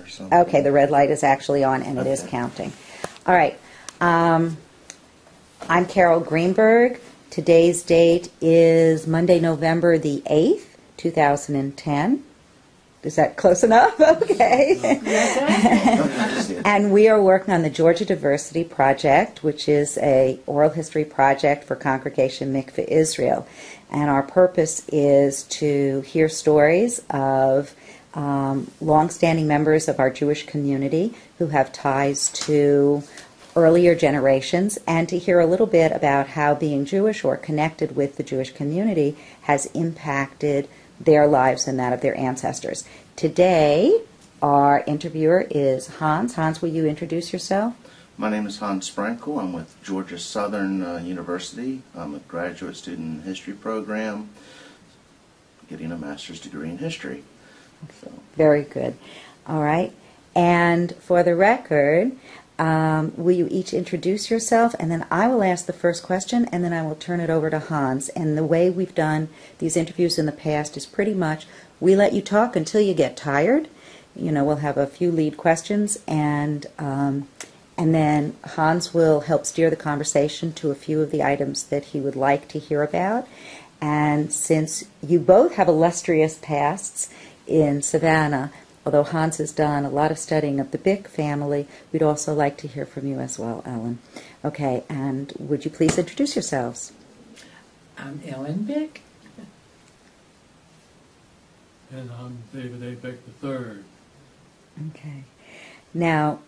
or something. Okay, the red light is actually on, and it is counting. All right. I'm Carol Greenberg. Today's date is Monday, November the 8th, 2010. Is that close enough? Okay. And we are working on the Georgia Diversity Project, which is a oral history project for Congregation Mikveh Israel. And our purpose is to hear stories of longstanding members of our Jewish community who have ties to earlier generations, and to hear a little bit about how being Jewish or connected with the Jewish community has impacted their lives and that of their ancestors. Today, our interviewer is Hans. Hans, will you introduce yourself? My name is Hans Sprenkle. I'm with Georgia Southern University. I'm a graduate student in history program, getting a master's degree in history. So. Very good. All right. And for the record, will you each introduce yourself, and then I will ask the first question, and then I will turn it over to Hans. And the way we've done these interviews in the past is pretty much we let you talk until you get tired. You know, we'll have a few lead questions, and then Hans will help steer the conversation to a few of the items that he would like to hear about. And since you both have illustrious pasts in Savannah, although Hans has done a lot of studying of the Bick family, we'd also like to hear from you as well, Ellen. Okay, and would you please introduce yourselves? I'm Ellen Bick. And I'm David A. Bick III. Okay. Now,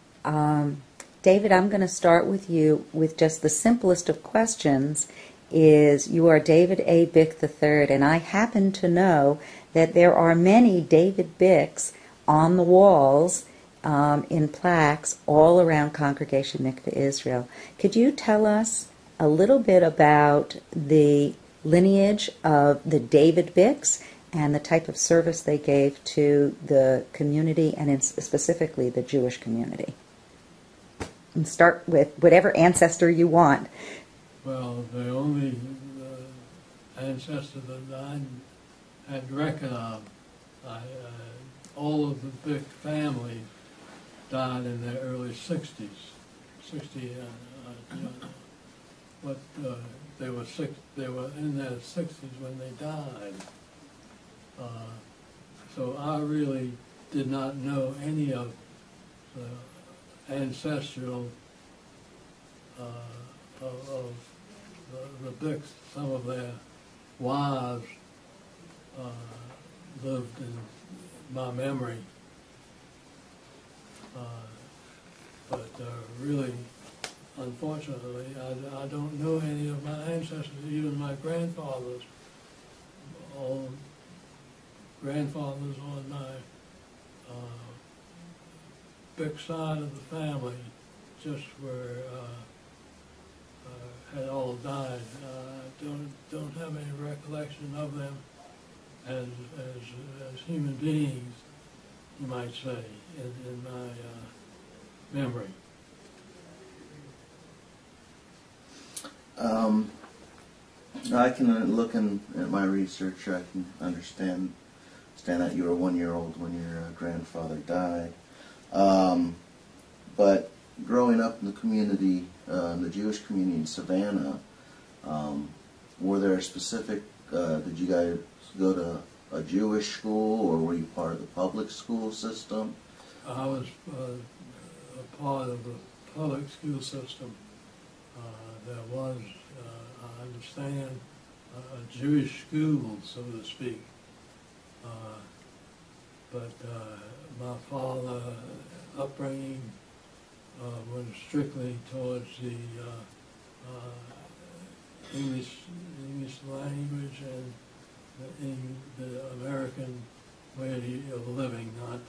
David, I'm going to start with you with just the simplest of questions. Is you are David A. Bick III, and I happen to know that there are many David Bicks on the walls in plaques all around Congregation Mikveh Israel. Could you tell us a little bit about the lineage of the David Bicks and the type of service they gave to the community, and specifically the Jewish community? And start with whatever ancestor you want. Well, the only ancestor that I had record of, all of the Bick family died in their early 60s. But they were in their 60s when they died. So I really did not know any of the ancestral of the Bicks. Some of their wives lived in my memory, but really, unfortunately, I don't know any of my ancestors, even my grandfathers. All grandfathers on my Bick side of the family just were had all died. Don't have any recollection of them as human beings, you might say, in my memory. I can look at my research. I can understand that you were 1 year old when your grandfather died. But growing up in the community, the Jewish community in Savannah, were there specific, did you guys go to a Jewish school, or were you part of the public school system? I was a part of the public school system. There was, I understand, a Jewish school, so to speak. But my father's upbringing was strictly towards the English language and the American way of living, not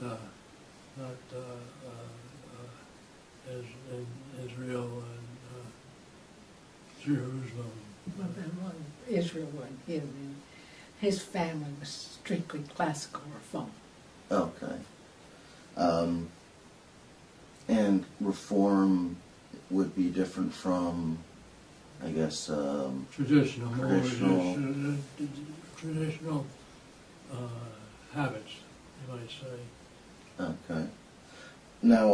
as in Israel and Jerusalem. Well, then Israel wasn't him. His family was strictly classical reform. Okay. And reform would be different from, I guess, traditional traditional habits, you might say. Okay. Now,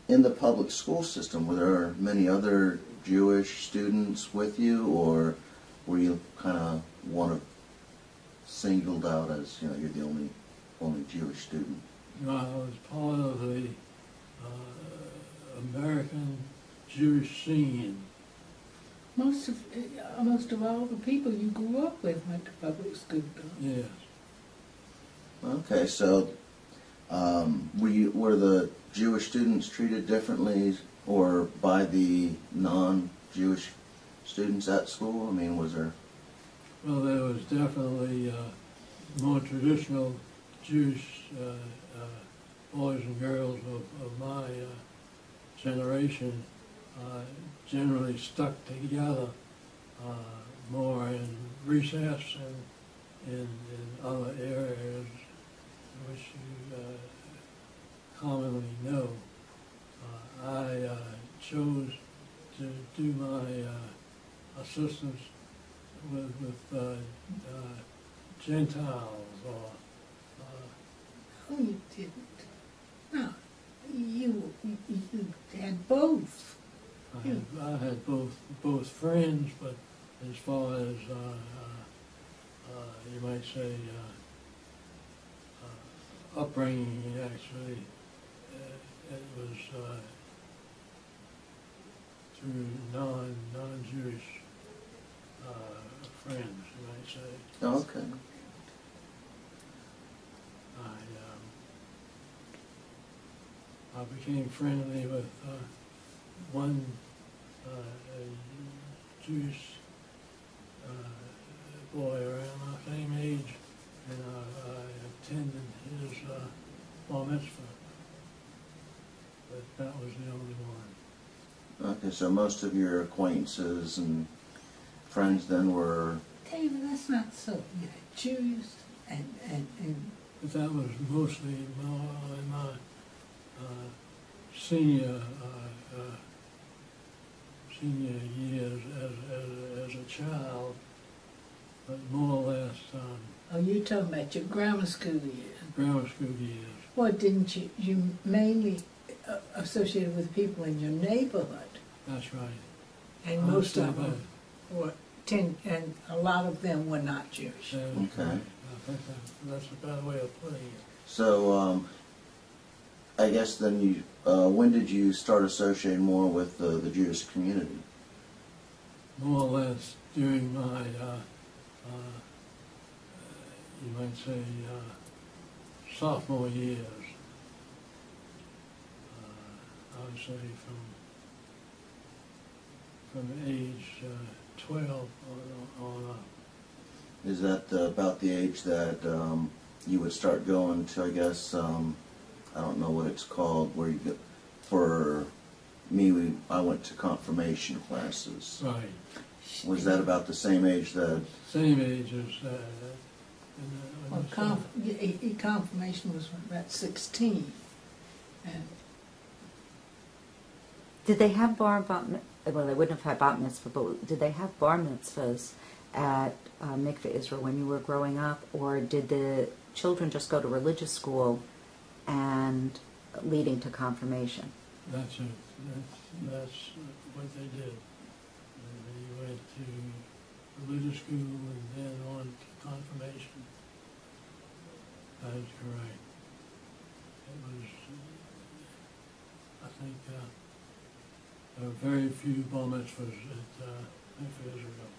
in the public school system, were there many other Jewish students with you, or were you kind of one of singled out as, you know, you're the only Jewish student? I was part of the American Jewish scene. Most of all the people you grew up with went to public school, though. Yes. Okay, so were the Jewish students treated differently or by the non-Jewish students at school? I mean, was there? Well, there was definitely more traditional Jewish boys and girls of my generation generally stuck together more in recess and in other areas which you commonly know. I chose to do my assistance with Gentiles or Oh, you didn't. No, you had both. I had both friends, but as far as you might say upbringing, actually, it was through non-Jewish friends, you might say. Oh, okay. I became friendly with one Jewish boy around my same age, and I attended his bar mitzvah. But that was the only one. Okay, so most of your acquaintances and friends then were. David, that's not so. You had Jews and But that was mostly more in my senior years as a child, but more or less oh, you're talking about your grammar school years. grammar school years. Well, didn't you mainly associated with people in your neighborhood? That's right. And I most would of say them were and a lot of them were not Jewish. that is Okay. right. I think that's a better way of putting it. So, I guess then when did you start associating more with the Jewish community? More or less during my, you might say, sophomore years. I would say from age 12 on up. Is that about the age that you would start going to, I guess, I don't know what it's called, where you get, for me, I went to confirmation classes. Right. Was that about the same age that? Same age as Well, confirmation was about 16, and Did they have well, they wouldn't have had bat mitzvah, but did they have bar mitzvahs at Mikveh Israel when you were growing up, or did the children just go to religious school and leading to confirmation? That's it. That's what they did. They went to religious school and then on to confirmation. That is correct. It was, I think, there were very few bar mitzvahs at Mikveh Israel.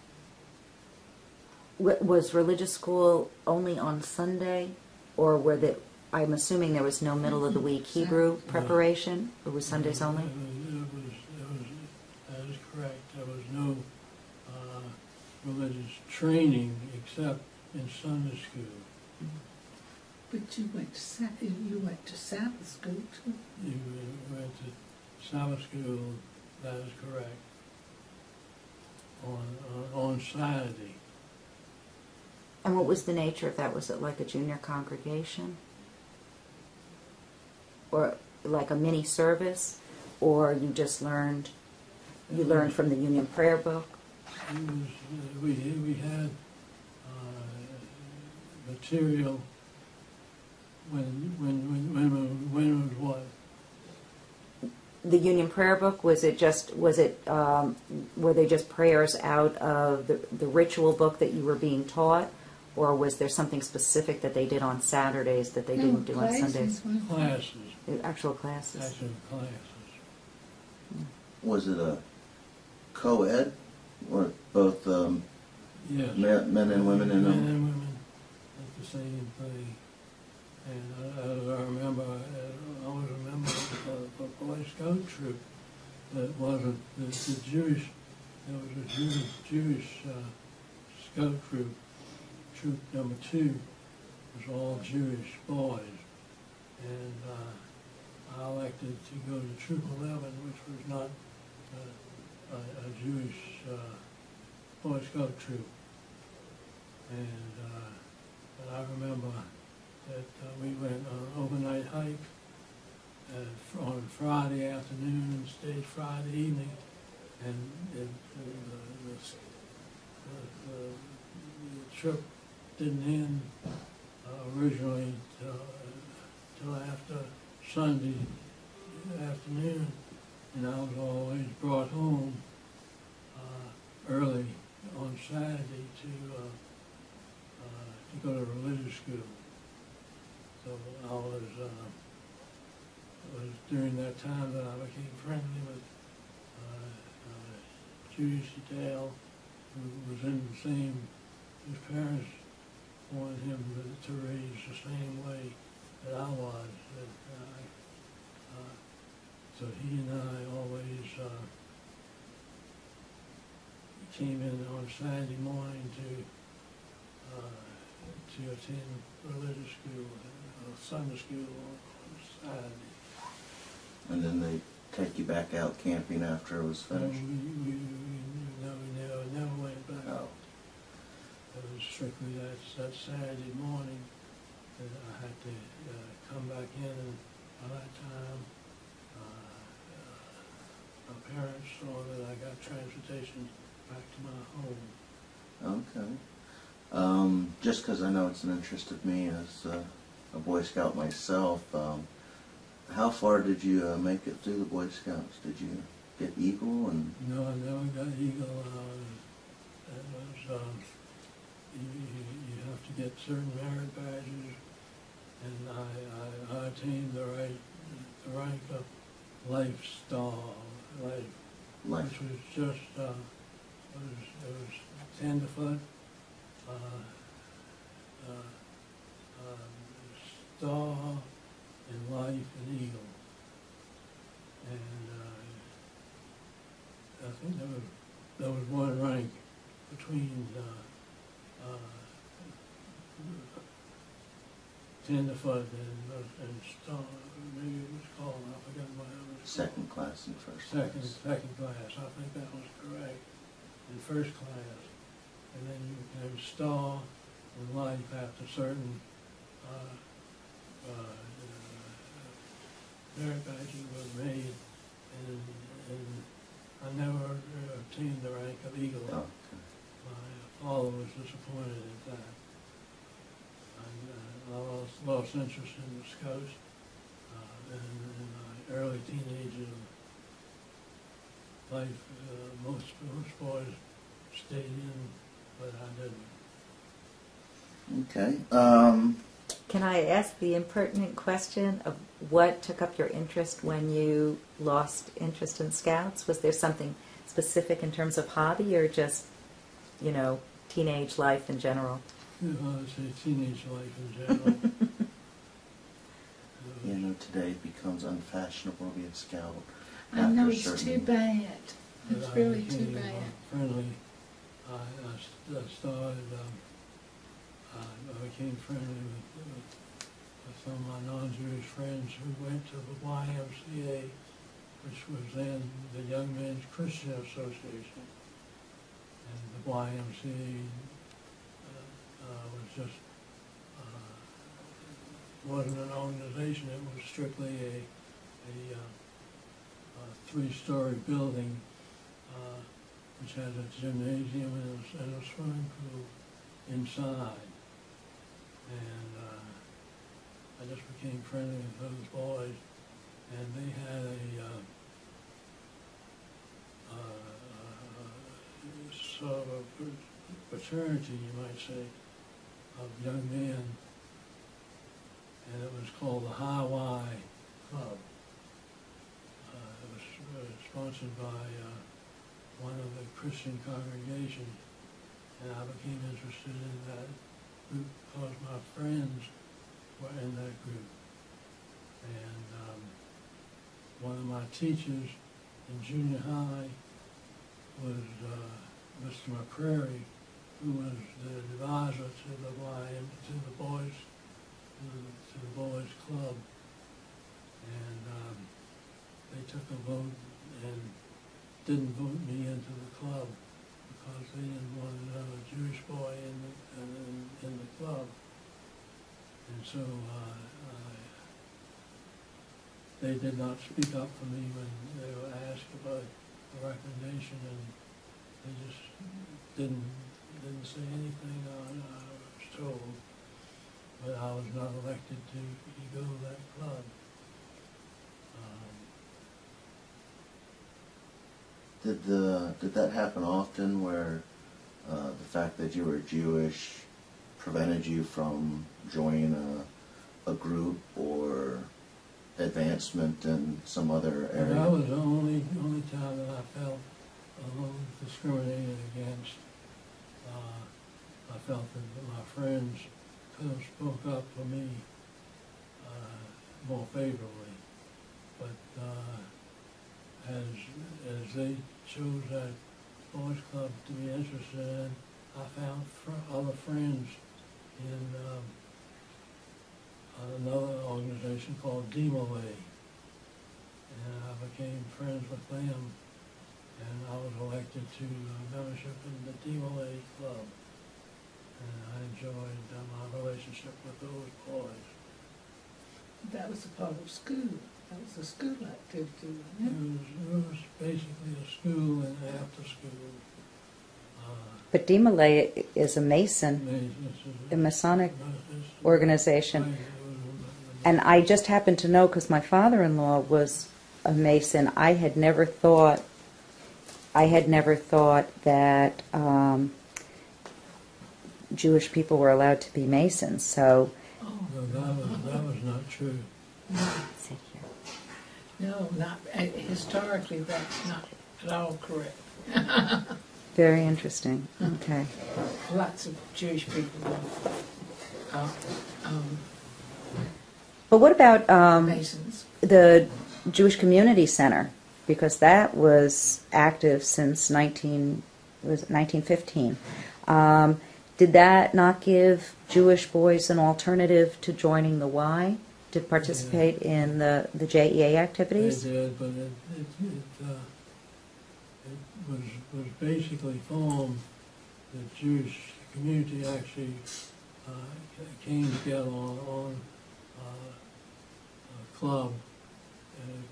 Was religious school only on Sunday, or were the? I'm assuming there was no middle of the week Hebrew preparation. It was Sundays only. That is correct. There was no religious training except in Sunday school. but you went to Sabbath school too. You went to Sabbath school. That is correct. On Saturday. And what was the nature of that? Was it like a junior congregation? Or like a mini service? Or you just learned from the Union Prayer Book? It was, we had material when it was what? the Union Prayer Book, were they just prayers out of the ritual book that you were being taught, or was there something specific that they did on Saturdays that they didn't do on Sundays? Classes. Actual classes. Actual classes. Was it a co-ed, or both Yes. men and women in Men them? and women did the same thing. And as I remember, I always remember the Boy Scout troop that wasn't the Jewish, there was a Jewish scout troop. Troop number 2 was all Jewish boys. And I elected to go to Troop 11, which was not a Jewish Boy Scout troop. And but I remember that we went on an overnight hike on Friday afternoon and stayed Friday evening, and the trip didn't end originally till after Sunday afternoon, and I was always brought home early on Saturday to go to religious school. So I was, it was during that time that I became friendly with Judy Dale, who was in the same, his parents wanted him to raise the same way that I was. So he and I always came in on Saturday morning to attend religious school, Sunday school on Saturday. And then they take you back out camping after it was finished? We never went back. Oh. It was strictly that Saturday morning that I had to come back in, and by that time my parents saw that I got transportation back to my home. Okay. Just because I know it's an interest of me as a Boy Scout myself, how far did you make it through the Boy Scouts? Did you get Eagle? And No, I never got Eagle. That was, you have to get certain merit badges, and I attained the rank of Life Star, Life. which was just it was tenderfoot, Star, and Life, and Eagle, and I think there was one rank between tenderfoot and Star. Maybe it was called, I forgot what it was. Second class and first Second class. class, I think that was correct, in first class. And then you can have Star and Life after certain merit badges were made, and I never obtained the rank of Eagle. Oh, okay. My father was disappointed at that. And I lost interest in the Scouts in my early teenage life. Most boys stayed in, but I didn't. Okay. Can I ask the impertinent question of what took up your interest when you lost interest in Scouts? Was there something specific in terms of hobby, or just, teenage life in general? I'd say teenage life in general. Today it becomes unfashionable to be a Scout. I know, after it's too certain- bad. But It's I really became, too bad. Friendly. I started. I became friendly with some of my non-Jewish friends who went to the YMCA, which was then the Young Men's Christian Association, and the YMCA was just wasn't an organization. It was strictly a three-story building, which had a gymnasium and a swimming pool inside. And I just became friendly with those boys, and they had sort of a fraternity, you might say, of young men, and it was called the High Y Club. It was sponsored by one of the Christian congregations, and I became interested in that group because my friends were in that group. And one of my teachers in junior high was Mr. McCrary, who was the advisor to the boys club, and they took a vote and didn't vote me into the club because they didn't want another Jewish boy in the club, and so they did not speak up for me when they were asked about the recommendation, and they just didn't say anything. I was told, but I was not elected to go to that club. Did that happen often, where the fact that you were Jewish prevented you from joining a group or advancement in some other area? That was the only time that I felt a little discriminated against. I felt that my friends could have spoke up for me more favorably, but as they chose that boys club to be interested in, I found other friends in another organization called DMOA, and I became friends with them, and I was elected to membership in the DMOA club, and I enjoyed my relationship with those boys. That was a part of school. That was a school activity, wasn't It was basically a school and after school. But Dimale is a Mason, a Masonic organization. And I just happened to know because my father-in-law was a Mason. I had never thought that Jewish people were allowed to be Masons. So No, that was not true. sit here. No, not historically. That's not at all correct. Very interesting. Okay. Lots of Jewish people are But what about Masons. the Jewish Community Center? Because that was active since 1915. Did that not give Jewish boys an alternative to joining the Y, to participate in the JEA activities? They did, but it was basically formed. The Jewish community actually came together on a club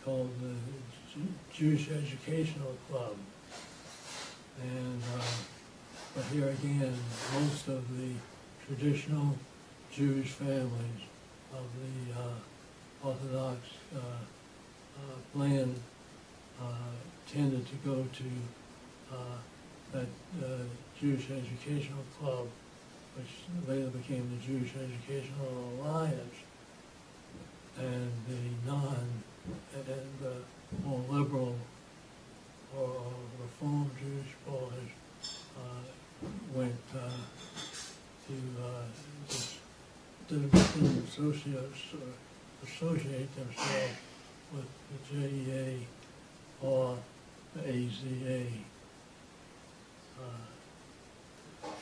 called the Jewish Educational Club, and but here again, most of the traditional Jewish families of the Orthodox land tended to go to that Jewish Educational Club, which later became the Jewish Educational Alliance, and the more liberal or Reformed Jewish boys went didn't associate themselves with the JEA or the AZA.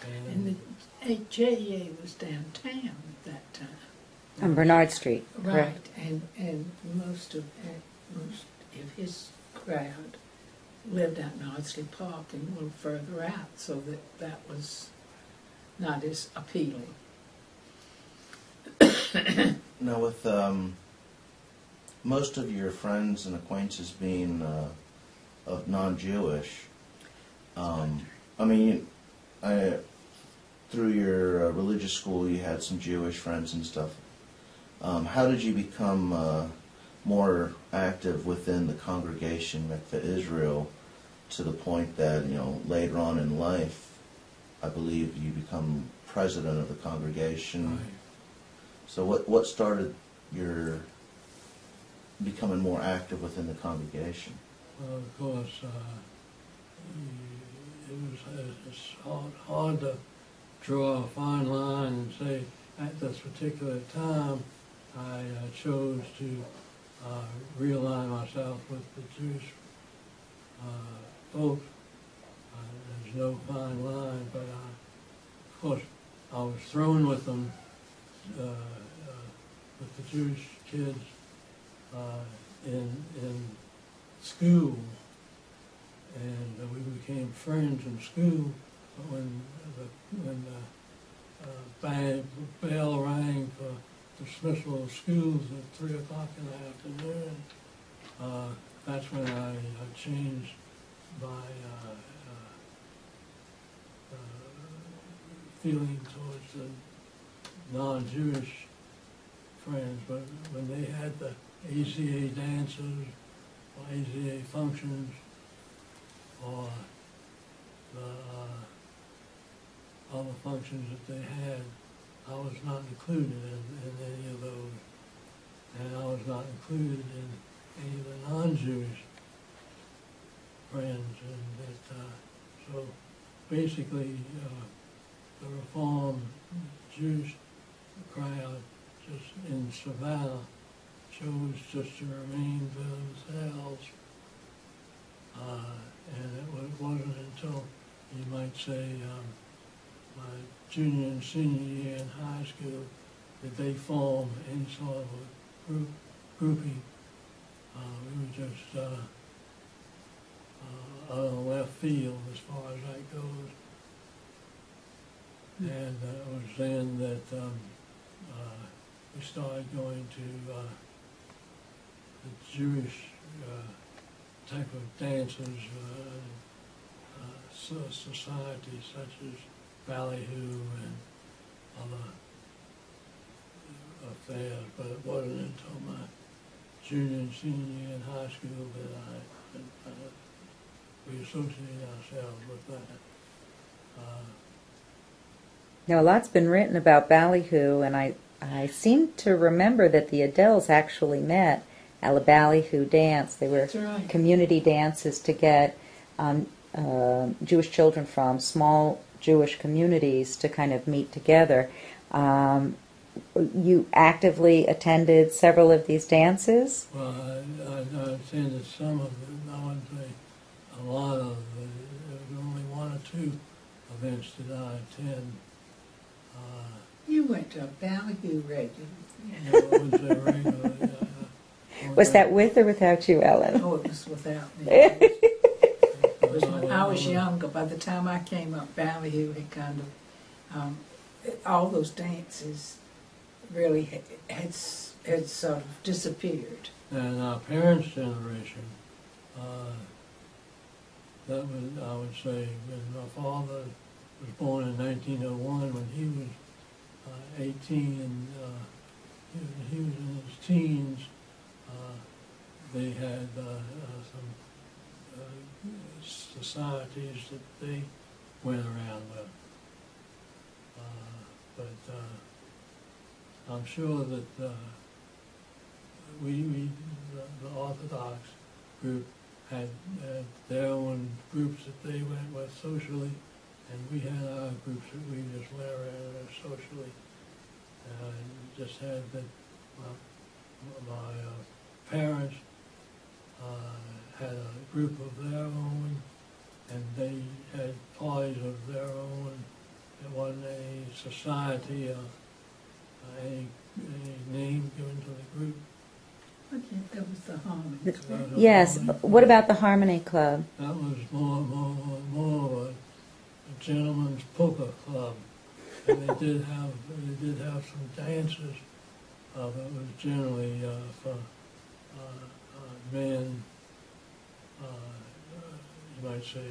And the JEA was downtown at that time. On Bernard Street, Right, correct? and most of his crowd lived out in Ardsley Park and a little further out, so that was not as appealing. Now, with most of your friends and acquaintances being of non-Jewish, I mean, through your religious school, you had some Jewish friends and stuff. How did you become more active within the congregation, Mikveh Israel, to the point that, later on in life, I believe you become president of the congregation. Right. So what started your becoming more active within the congregation? Well, of course, it's hard to draw a fine line and say at this particular time I chose to realign myself with the Jewish folks. There's no fine line, but of course I was thrown with them, with the Jewish kids in school, and we became friends in school. But when the bell rang for dismissal of schools at 3 o'clock in the afternoon, that's when I changed my feeling towards the non-Jewish friends. But when they had the ACA dances, or ACA functions, or the other functions that they had, I was not included in any of those. And I was not included in any of the non-Jewish friends. And that, so basically, the Reform Jewish crowd just in Savannah chose just to remain to themselves. And it wasn't until, you might say, my junior and senior year in high school that they form any sort of a grouping. We were just out of the left field as far as that goes. And it was then that we started going to the Jewish type of dances, societies such as ballyhoo and other affairs. But it wasn't until my junior and senior year in high school that we associated ourselves with that. Now, a lot's been written about ballyhoo, and I seem to remember that the Adeles actually met at a ballyhoo dance. They were That's right. community dances to get Jewish children from small Jewish communities to kind of meet together. You actively attended several of these dances? Well, I attended some of them. I wouldn't say a lot of them. There was only one or two events that I attend. You went to a ballyhoo regular. I wouldn't say regularly. Was that with or without you, Ellen? Oh, it was without me. It was when I was younger. By the time I came up, ballyhoo had kind of, all those dances really had sort of disappeared. And our parents' generation, that was, I would say, when my father was born in 1901, when he was 18 and he was in his teens, they had some societies that they went around with. But I'm sure that the Orthodox group had their own groups that they went with socially, and we had our groups that we just went around socially. Just had that my parents had a group of their own, and they had parties of their own. It wasn't a society, any name given to the group. Okay, that was the Harmony Club. Yes. What about the Harmony Club? That was more of a gentleman's poker club, and they did have some dances. But it was generally for men. You might say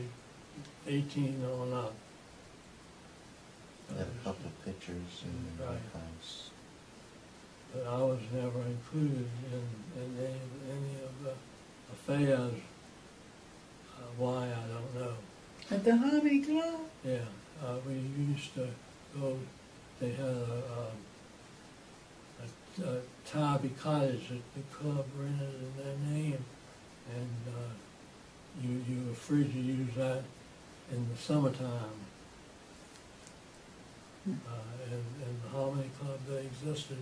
18 on up. I had a couple of pictures in Right. archives. But I was never included in any of the affairs why, I don't know. At the Harmony Club? Yeah, we used to go, they had a Tybee cottage that the club rented in their name, and you were free to use that in the summertime. And the Harmony Club that existed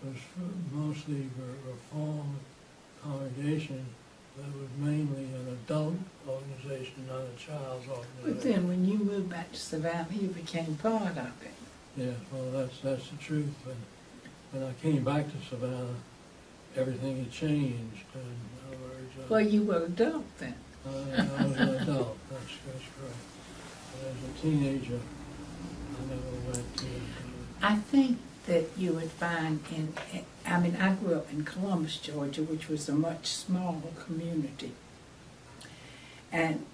was mostly a reformed congregation that was mainly an adult organization, not a child's organization. But then when you moved back to Savannah, you became part of it. Yeah, well, that's the truth. When I came back to Savannah, everything had changed. In other words, Well, you were adult then. I was an adult. That's correct. But as a teenager, I never went to. I think that you would find I grew up in Columbus, Georgia, which was a much smaller community. And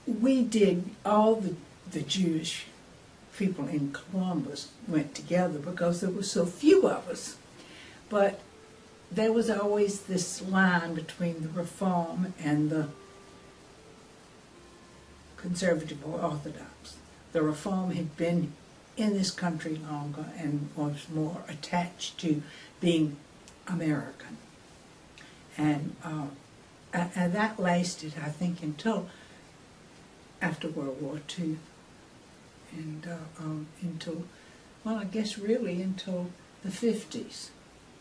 we did, all the Jewish people in Columbus went together because there were so few of us. But there was always this line between the Reform and the Conservative or Orthodox. The Reform had been in this country longer and was more attached to being American. And that lasted, I think, until after World War II. And until, well, I guess really until the 50s.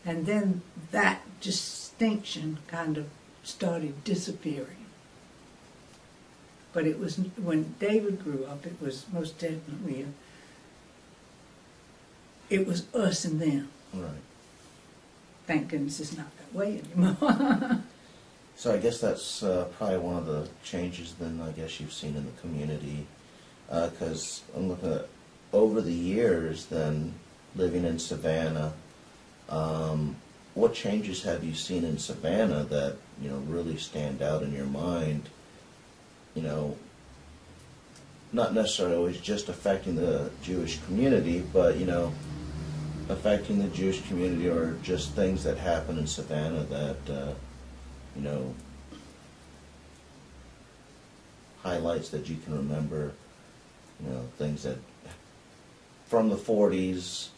And then that distinction kind of started disappearing. But it was, when David grew up, it was most definitely it was us and them. Right. Thank goodness it's not that way anymore. So I guess that's probably one of the changes then I guess you've seen in the community, because I'm looking at over the years then living in Savannah, what changes have you seen in Savannah that, you know, really stand out in your mind, you know, not necessarily always just affecting the Jewish community, but, you know, affecting the Jewish community, or just things that happen in Savannah that, you know, highlights that you can remember, you know, things that from the 40s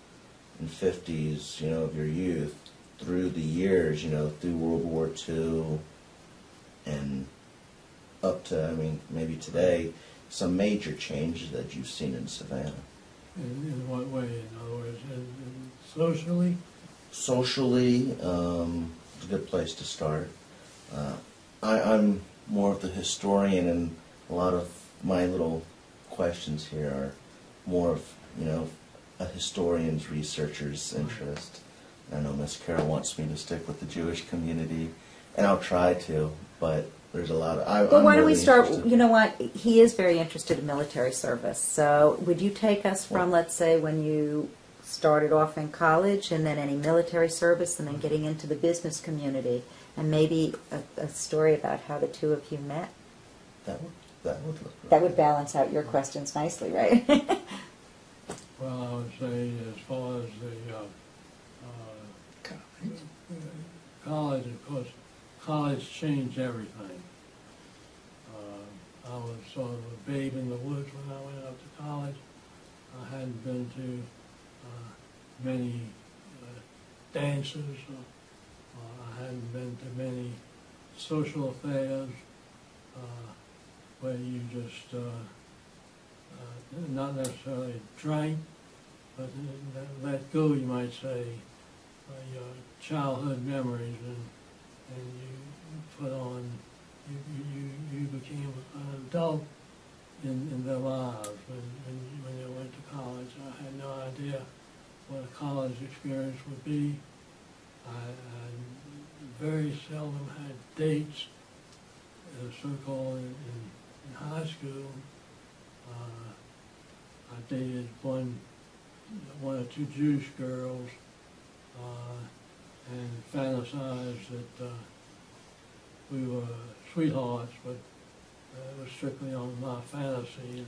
and 50s, you know, of your youth through the years, you know, through World War II and up to, I mean, maybe today, some major changes that you've seen in Savannah. In what way? In other words, socially? Socially, it's a good place to start. I'm more of the historian, and a lot of my little questions here are more of, you know, a historian's, researcher's interest. I know Miss Carol wants me to stick with the Jewish community, and I'll try to, but there's a lot of... Well, why don't really we start, interested. you know what, he is very interested in military service, so would you take us from, let's say, when you started off in college, and then any military service, and then getting into the business community, and maybe a story about how the two of you met? That would look right. That would balance out your questions nicely, right? Well, I would say as far as the college, of course, college changed everything. I was sort of a babe in the woods when I went up to college. I hadn't been to many dances. I hadn't been to many social affairs where you just not necessarily drank, but let go, you might say, your childhood memories, and you put on, you became an adult in their lives. When you went to college, I had no idea what a college experience would be. I very seldom had dates, so-called in high school. I dated one or two Jewish girls, and fantasized that we were sweethearts, but it was strictly on my fantasy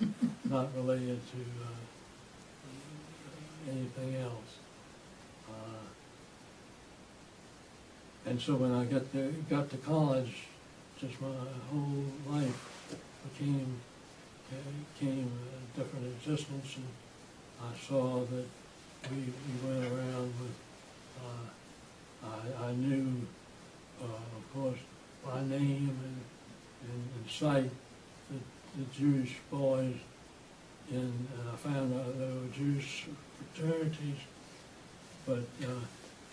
and not related to anything else. And so when I got to college, just my whole life became a different existence, and I saw that we went around with, I knew, of course, by name and sight, the Jewish boys and I found out there were Jewish fraternities, but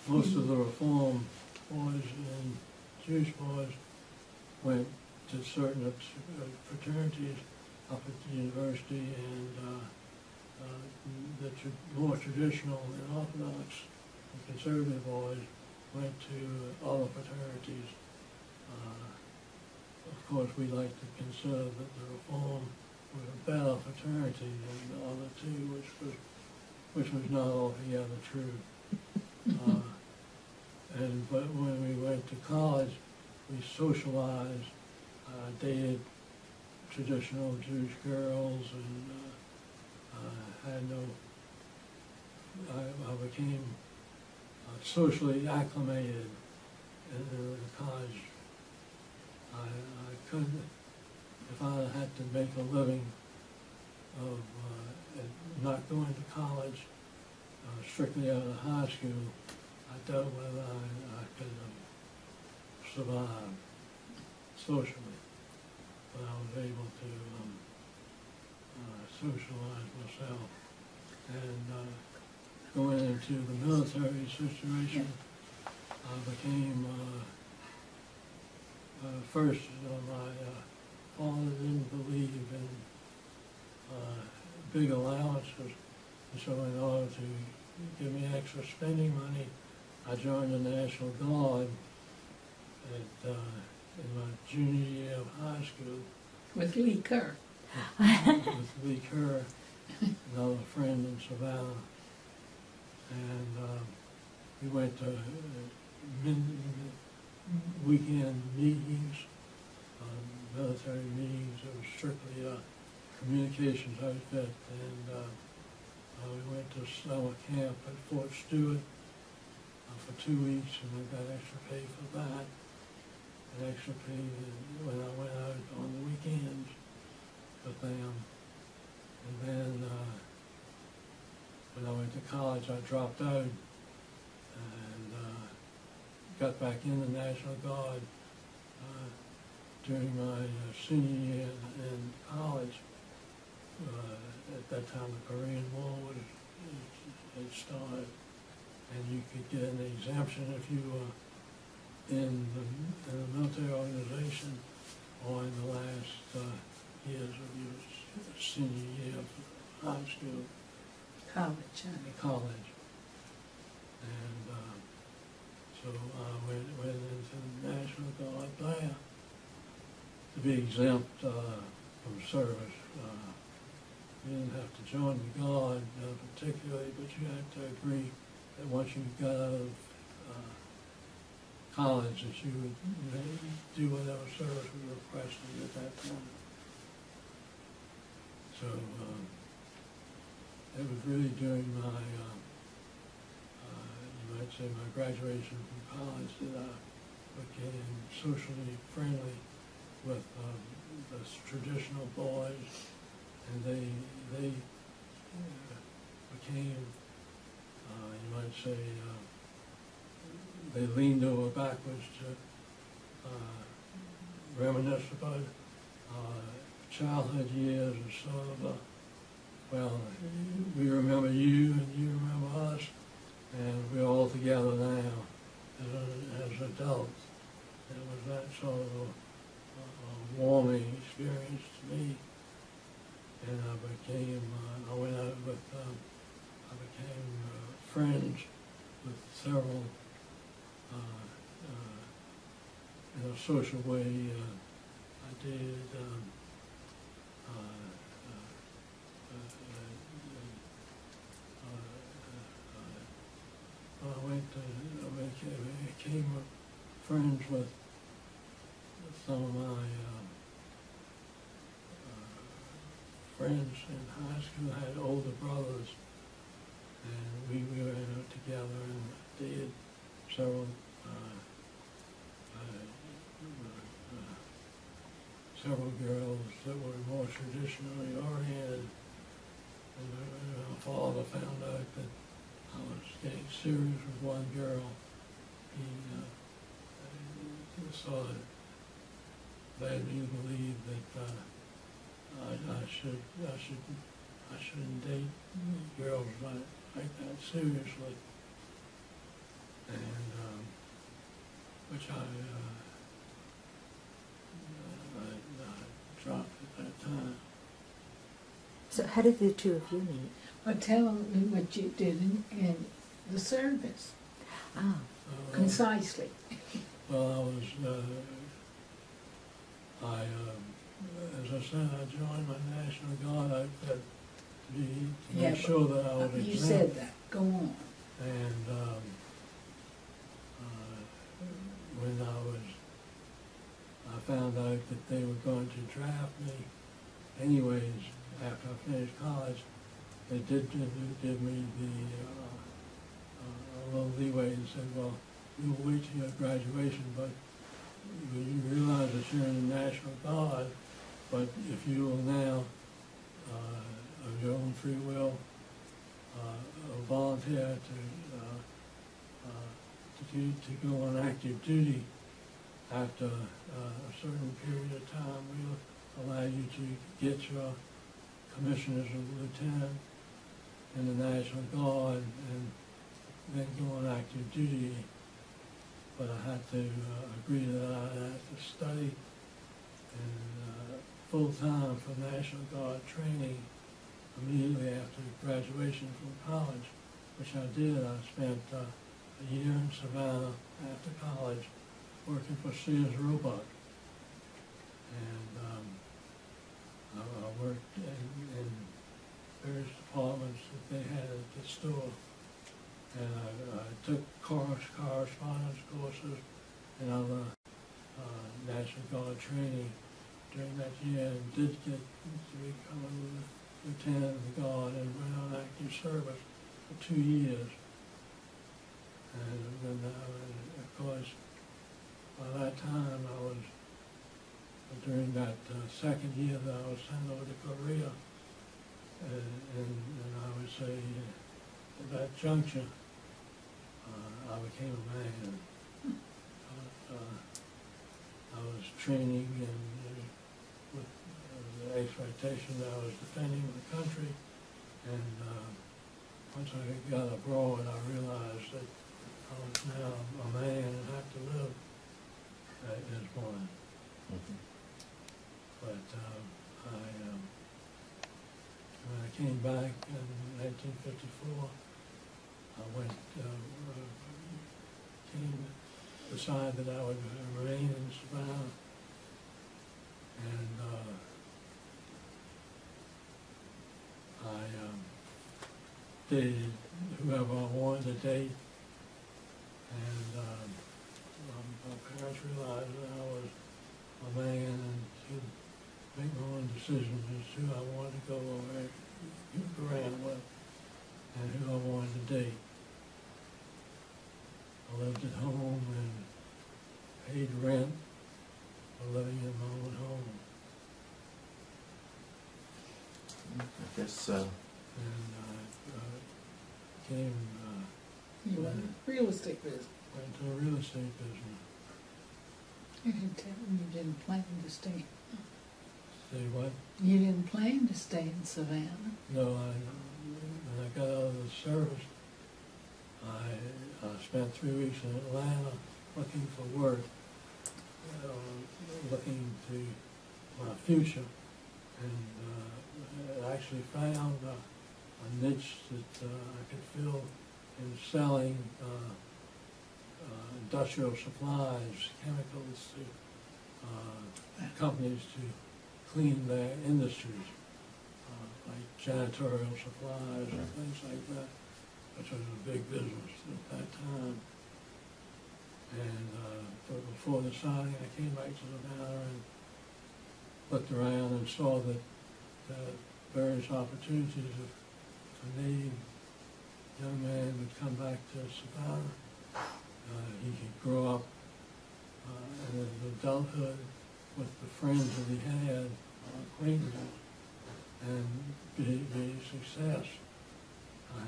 most of the Reform boys and Jewish boys went to certain fraternities up at the university, and the more traditional and Orthodox and conservative boys went to other fraternities. Of course, we like to consider that the Reform was a better fraternity than the other two, which was not altogether true. But when we went to college, we socialized, dated traditional Jewish girls, and I became socially acclimated in the college. I couldn't, if I had to make a living of not going to college, strictly out of high school, I doubt whether I could have survived socially. But I was able to socialize myself. And going into the military situation, I became first, my father didn't believe in big allowances, and so in order to give me extra spending money, I joined the National Guard in my junior year of high school. With Lee Kerr. With Lee Kerr, another friend in Savannah. And we went to weekend meetings, military meetings. It was strictly a communications outfit, and we went to summer camp at Fort Stewart for 2 weeks, and I got extra pay for that, and extra pay when I went out on the weekends with them. And then when I went to college, I dropped out and got back in the National Guard during my senior year in college. At that time, the Korean War had started, and you could get an exemption if you were in the military organization or in the last years of your senior year of high school. College. And so I went into the National Guard there to be exempt from service. You didn't have to join the Guard particularly, but you had to agree that once you got out of college that you would do whatever service was requested at that time. So it was really during my, you might say, my graduation from college that I became socially friendly with the traditional boys, and they became, you might say, they leaned over backwards to reminisce about childhood years and sort of well, we remember you and you remember us, and we're all together now as adults. It was that sort of a warming experience to me, and I became, I went out with, I became friends with several, in a social way. I did I became friends with some of my friends in high school. I had older brothers, and we were together and did several several girls that were more traditionally oriented. And my father found out that I was getting serious with one girl. He sort of led me to believe that I shouldn't date girls like that seriously, and which I dropped at that time. So how did the two of you meet? Well, tell them what you did in the service, Oh, concisely. Well, as I said, I joined my National Guard outfit to make sure that I was exempt. You said that. Go on. And when I found out that they were going to draft me anyways after I finished college, they did give me a little leeway and said, well, you'll wait till your graduation, but you realize that you're in the National Guard, but if you will now, of your own free will, volunteer to go on active duty after a certain period of time, we'll allow you to get your commission as a lieutenant in the National Guard and then go on active duty. But I had to agree that I had to study full-time for National Guard training immediately after graduation from college, which I did. I spent a year in Savannah after college working for Sears Roebuck. And I worked in various departments that they had at the store. And I took correspondence courses and other National Guard training during that year, and did get to become a lieutenant of the Guard and went on active service for 2 years. And then, of course, by that time I was, during that second year that I was sent over to Korea, and I would say at that juncture, I became a man. I was training and with the expectation that I was defending the country, and once I got abroad, I realized that I was now a man and had to live as one. Mm-hmm. But when I came back in 1954, I decided that I would remain in Savannah, and I dated whoever I wanted to date, and my parents realized that I was a man and could make my own decisions as to who I wanted to go around with and who I wanted to date. I lived at home and paid rent for living in my own home. I guess And I came, You went in real estate business. went to a real estate business. You didn't tell them you didn't plan to stay. Say what? You didn't plan to stay in Savannah. No, when I got out of the service, I spent 3 weeks in Atlanta looking for work, looking to my future, and I actually found a niche that I could fill in selling industrial supplies, chemicals to companies to clean their industries, like janitorial supplies and things like that, which was a big business at that time. And but before deciding, I came back to Savannah and looked around and saw that various opportunities if a native young man would come back to Savannah, he could grow up in his adulthood with the friends that he had, acquaintances, and be success. I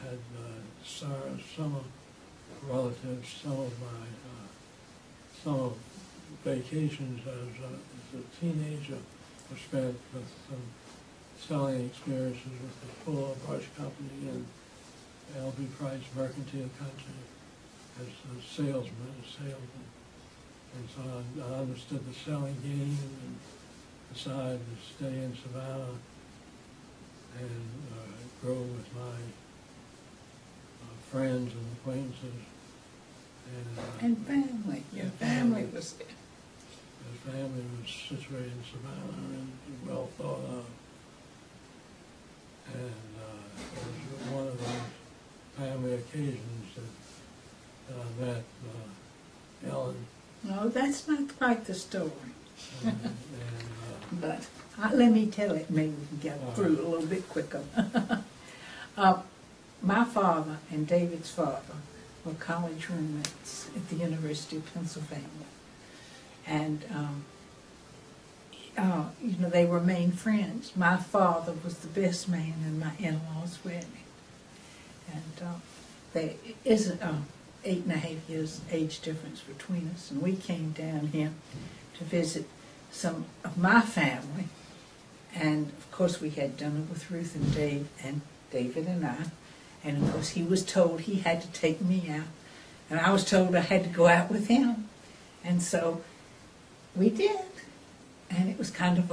had summer relatives, summer vacations as a teenager were spent with some selling experiences with the Fuller Brush Company and L.B. Price Mercantile Country as a salesman. And so I understood the selling game and decided to stay in Savannah and grow with my friends and acquaintances. And family. Your family was there. The family was situated in Savannah and well thought of. And it was one of those family occasions that I met Ellen. No, that's not quite the story. And, But let me tell it, maybe we can get through it a little bit quicker. My father and David's father were college roommates at the University of Pennsylvania. And, they remained friends. My father was the best man in my in-laws' wedding. And there is 8.5 years age difference between us. And we came down here to visit some of my family. And, of course, we had dinner with Ruth and Dave and David and I. And, of course, he was told he had to take me out. And I was told I had to go out with him. And so we did. And it was kind of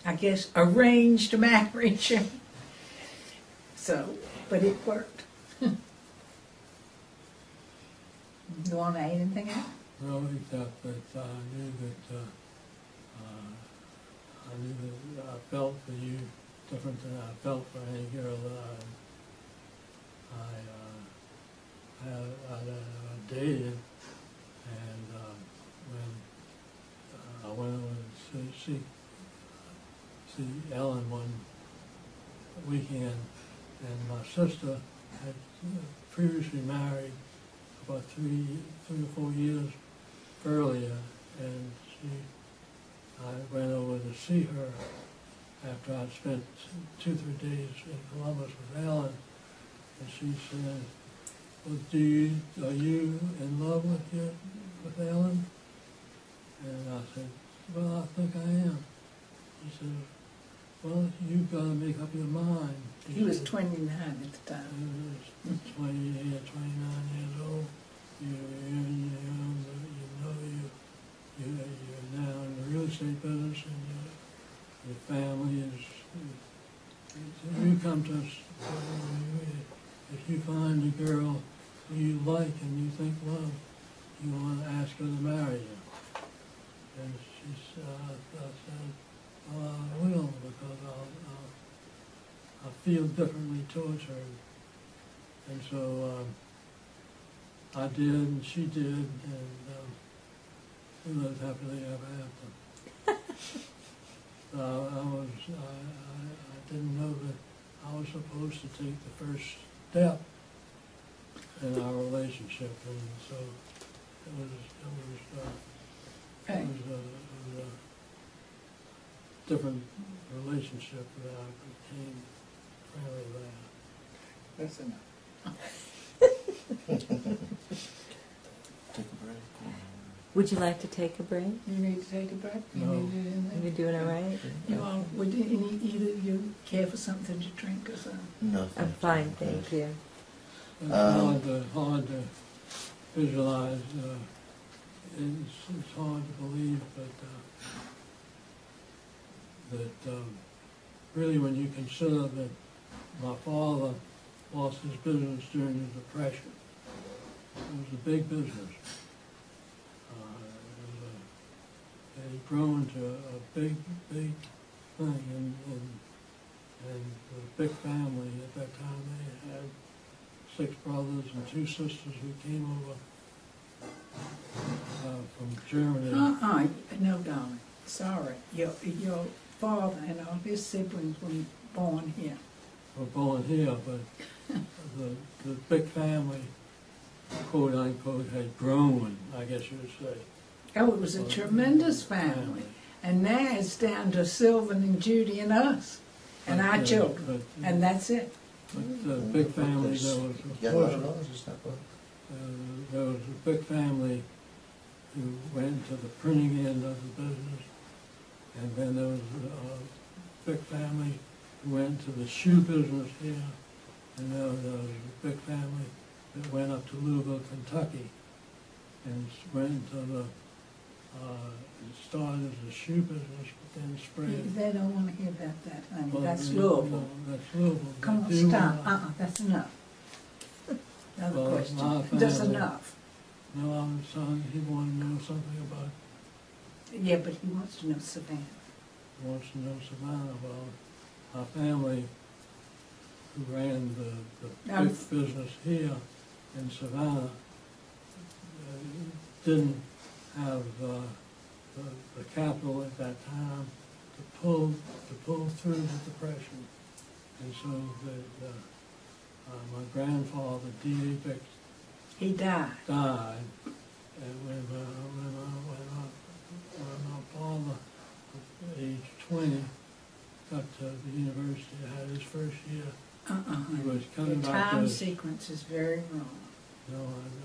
I guess, arranged marriage. So, but it worked. You want to add anything else? well, except that I knew that I felt for you different than I felt for any girl that I dated. And when I went over to see Ellen one weekend, and my sister had previously married about 3 or 4 years earlier, and I went over to see her after I'd spent 2 or 3 days in Columbus with Ellen, and she said, well, are you in love with Ellen? And I said, well, I think I am. He said, well, you've got to make up your mind. He was 29 at the time. He was 28, 29 years old. You're now in the real estate business, and your family is. You come to us if you find a girl who you like and you think love, you want to ask her to marry you. And she said, I said, well, I will, because I feel differently towards her. And so I did, and she did, and we lived happily ever after. I didn't know that I was supposed to take the first step in our relationship, and so it was a different relationship that I became friendly with. That's enough. Take a break. Would you like to take a break? You need to take a break? You No. need it in there? You're doing all right? You all, would either of you care for something to drink or something? No, I'm fine, thank you. It's hard to visualize. It's hard to believe, that really, when you consider that my father lost his business during the Depression, it was a big business. It had grown to a big thing, and the big family at that time. They had 6 brothers and 2 sisters who came over from Germany. No, darling. Sorry. Your father and all his siblings were born here. Were born here, but the big family, quote unquote, had grown, I guess you would say. Oh, it was a tremendous family. And now it's down to Sylvan and Judy and us, and our children, and that's it. But the big family, there was Yeah, a no, portion, no, it's just not good. there was a big family who went to the printing end of the business, and then there was a big family who went to the shoe business here, and there was a big family that went up to Louisville, Kentucky, and went to the, started as a shoe business, but then spread. They don't want to hear about that, honey. Well, That's they- Louisville. no, That's Louisville. Come They on, do stop. want- That's enough. Another Well, my question. That's family- enough. No, I'm sorry, he wanted to know something about, Yeah, but he wants to know Savannah. he wants to know Savannah. Well, my family who ran the Um, big business here in Savannah didn't have the capital at that time to pull through the depression. And so my grandfather, D.A. Bix, He died. died, and when my father, at age 20, got to the university, had his first year, he was The coming back time to, sequence is very wrong. no,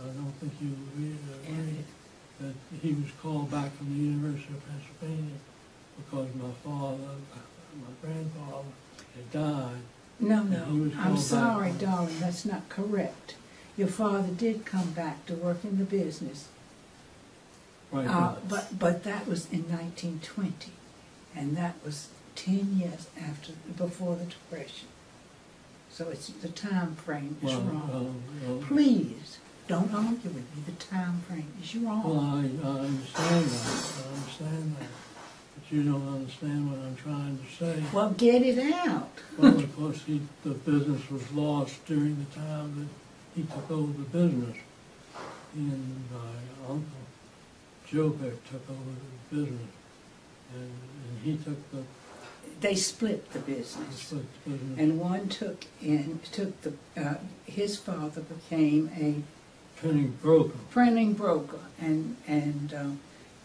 I don't think you agree And that he was called back from the University of Pennsylvania because my grandfather had died. No, he was I'm called sorry, back. darling, that's not correct. Your father did come back to work in the business, Right, but that was in 1920, and that was 10 years before the Depression. So it's the time frame is wrong. Please, don't argue with me. The time frame is well, wrong. I understand that, but you don't understand what I'm trying to say. Well, get it out. Well, of course, the business was lost during the time that he took over the business. He and my uncle, Joe Beck, took over the business, and he took They split the business. split the business. And one his father became a Printing broker. printing broker, and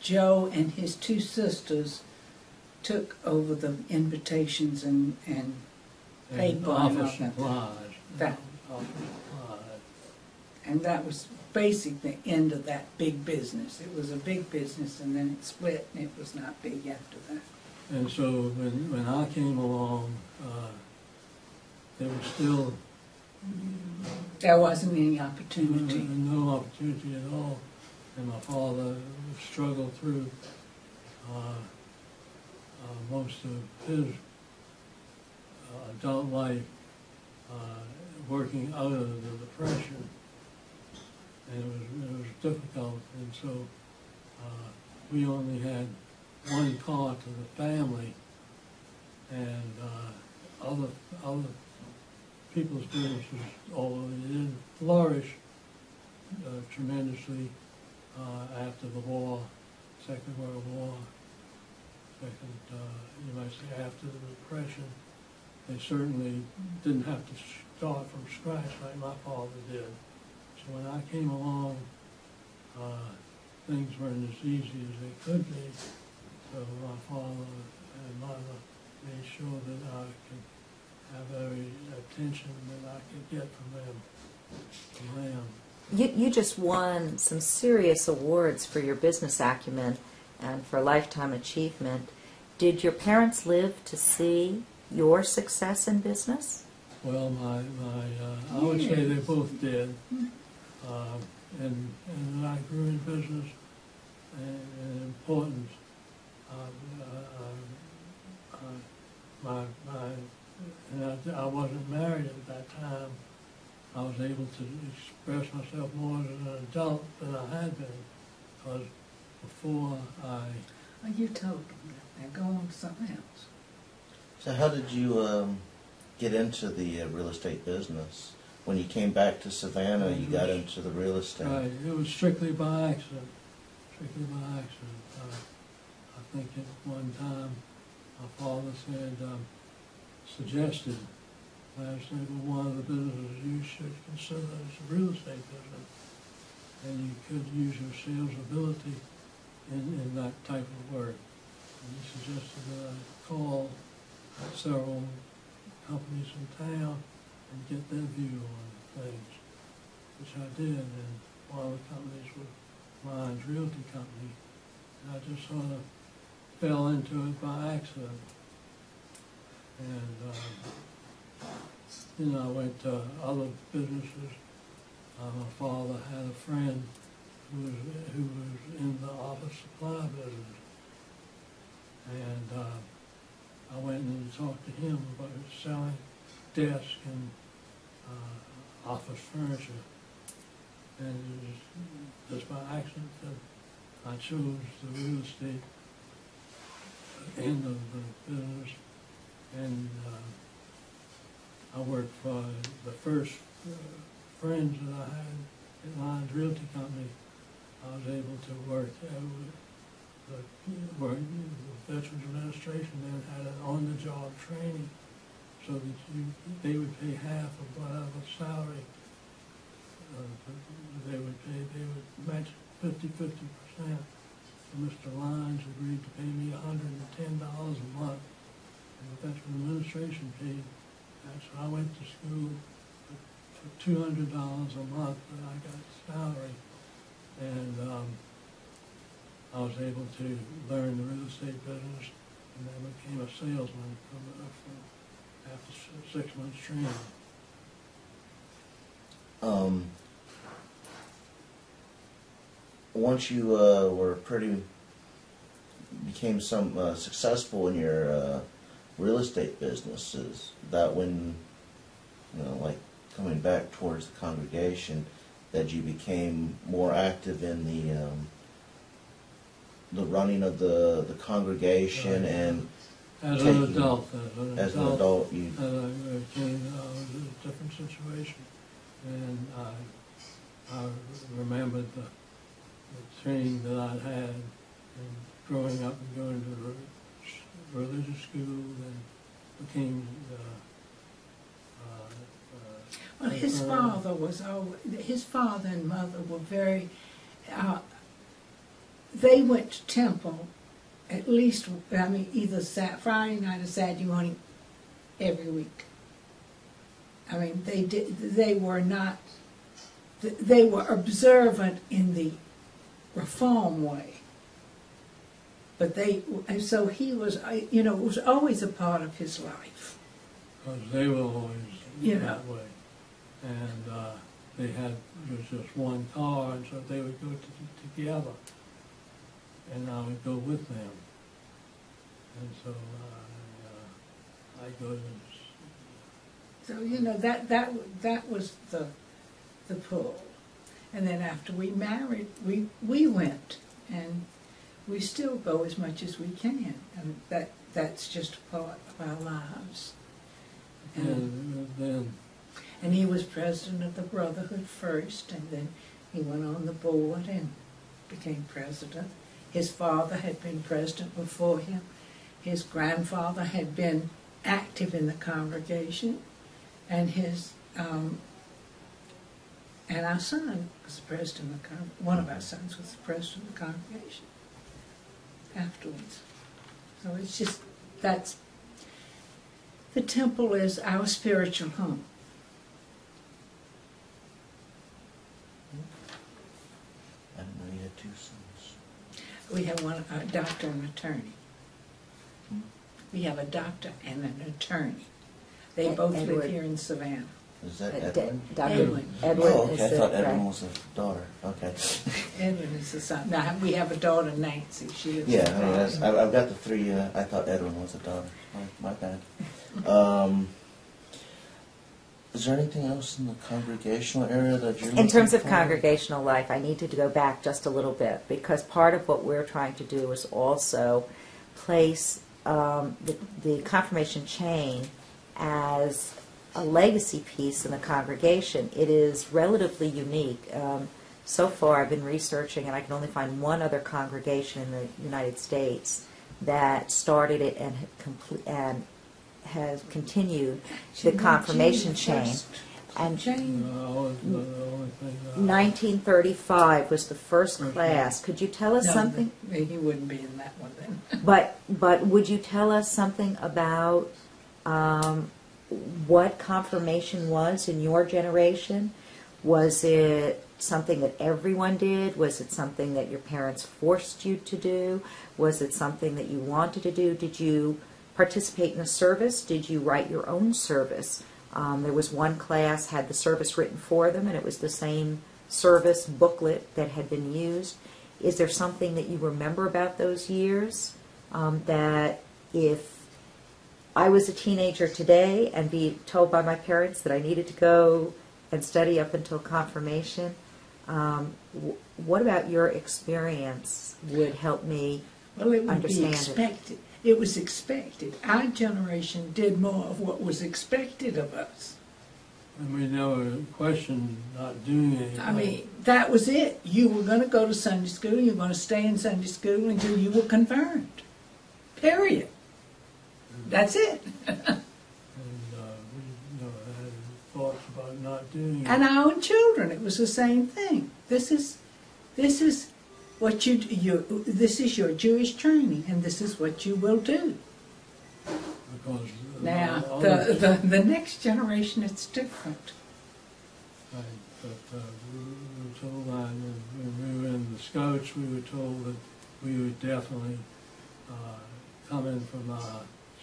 Joe and his two sisters took over the invitations and paid buying office of them. supplies. That. Office supplies. And that was basically the end of that big business. It was a big business, and then it split, and it was not big after that. And so when I came along, there was still There wasn't any opportunity. no opportunity at all, and my father struggled through most of his adult life working out of the Depression, and it was difficult, and so we only had one car to the family, and other people's businesses, although they didn't flourish tremendously after the war, Second World War, you might say after the Depression, they certainly didn't have to start from scratch like my father did. So when I came along, things weren't as easy as they could be. So my father and mother made sure that I could have every attention that I could get from them. You just won some serious awards for your business acumen and for lifetime achievement. Did your parents live to see your success in business? Well, I would say they both did, and I grew in business and importance. I wasn't married at that time. I was able to express myself more as an adult than I had been, because before Well, you told them that. Now go on to something else. So how did you get into the real estate business? When you came back to Savannah, you got into the real estate. Right, it was strictly by accident. Strictly by accident. I think at one time my father suggested, I said, well, one of the businesses you should consider is a real estate business, and you could use your sales ability in that type of work. And he suggested that I call several companies in town and get their view on things, which I did. And one of the companies was Lyons Realty Company, and I just sort of fell into it by accident. And then I went to other businesses. My father had a friend who was in the office supply business, and I went and talked to him about selling desks and office furniture. And it was just by accident that I chose the real estate end of the business. And I worked for the first friends that I had at Lyons Realty Company. I was able to work the Veterans Administration then had an on-the-job training so that they would pay half of whatever salary they would match 50%. So Mr. Lyons agreed to pay me $110 a month, and the Veterans Administration paid that. So I went to school for $200 a month that I got salary, and I was able to learn the real estate business, and then became a salesman after 6 months training. Once you became some successful in your real estate businesses, that when, like coming back towards the congregation, that you became more active in the running of the congregation and as an adult, as an adult, you was a different situation, and I remembered the training that I'd had and growing up and going to religious school, and became well, his father was his father and mother were very. They went to temple at least. I mean, either Friday night or Saturday morning, every week. I mean, they did. They were not. They were observant in the Reform way. But and so he was. It was always a part of his life. Because they were always that way. And they had just one car, and so they would go together, and I would go with them. And so I go to. So that was the pull, and then after we married, we went, and we still go as much as we can, and that's just a part of our lives. And then. And he was president of the Brotherhood first, and then he went on the board and became president. His father had been president before him. His grandfather had been active in the congregation, and and our son was the president of the one of our sons was the president of the congregation afterwards. So it's just the temple is our spiritual home. I didn't know you had two sons. We have a doctor and an attorney. We have a doctor and an attorney. They both Edward. live here in Savannah. Is that Edwin? Dr. Edwin. Edward Oh, is okay. I thought the, Edwin right. was a daughter. Okay. Edwin is the son. Now, we have a daughter, Nancy. She lives Yeah, in I mean, Savannah. I've got the three. I thought Edwin was a daughter. My bad. Is there anything else in the congregational area that you're In terms of looking for? congregational life, I need to go back just a little bit, because part of what we're trying to do is also place the confirmation chain as a legacy piece in the congregation. It is relatively unique. So far, I've been researching, and I can only find one other congregation in the United States that started it and has continued the confirmation chain. And Jane, The only thing. 1935 was the first class. Could you tell us no, something? he wouldn't be in that one then. But would you tell us something about what confirmation was in your generation? Was it something that everyone did? Was it something that your parents forced you to do? Was it something that you wanted to do? Did you participate in a service? Did you write your own service? There was one class had the service written for them, and it was the same service booklet that had been used. Is there something that you remember about those years that if I was a teenager today and be told by my parents that I needed to go and study up until confirmation, what about your experience would help me Well, it would understand be expected. It was expected. Our generation did more of what was expected of us. And we never questioned not doing anything. I mean, that was it. You were going to go to Sunday school, you were going to stay in Sunday school until you were confirmed. Period. That's it. And we never had thoughts about not doing it. And our own children, it was the same thing. This is what this is your Jewish training, and this is what you will do. Because Now, other- the next generation, it's different. Right, but we were told that when we were in the Scouts, we were told that we would definitely come in from our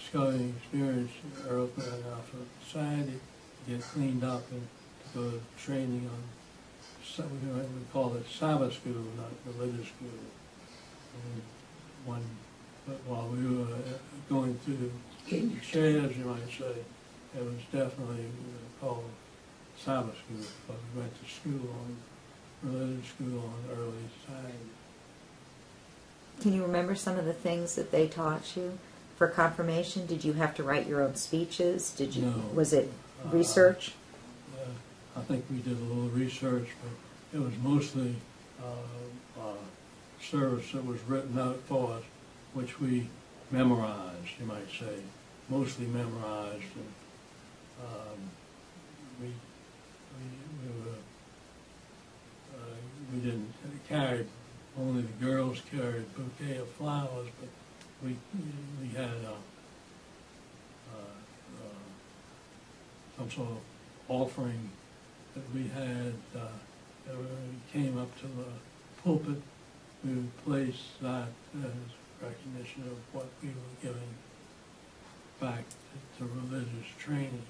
scouting experience early after society, get cleaned up and to go to training on, we call it Sabbath school, not religious school. And but while we were going through the shares, you might say, it was definitely called Sabbath school, because we went to school religious school on early Saturday. Can you remember some of the things that they taught you for confirmation? Did you have to write your own speeches? Did you? No. Was it research? I think we did a little research, but it was mostly service that was written out for us, which we memorized, you might say, mostly memorized. And we didn't carry. Only the girls carried a bouquet of flowers, but we had some sort of offering that we had. When we came up to the pulpit, we would place that as recognition of what we were giving back to religious training.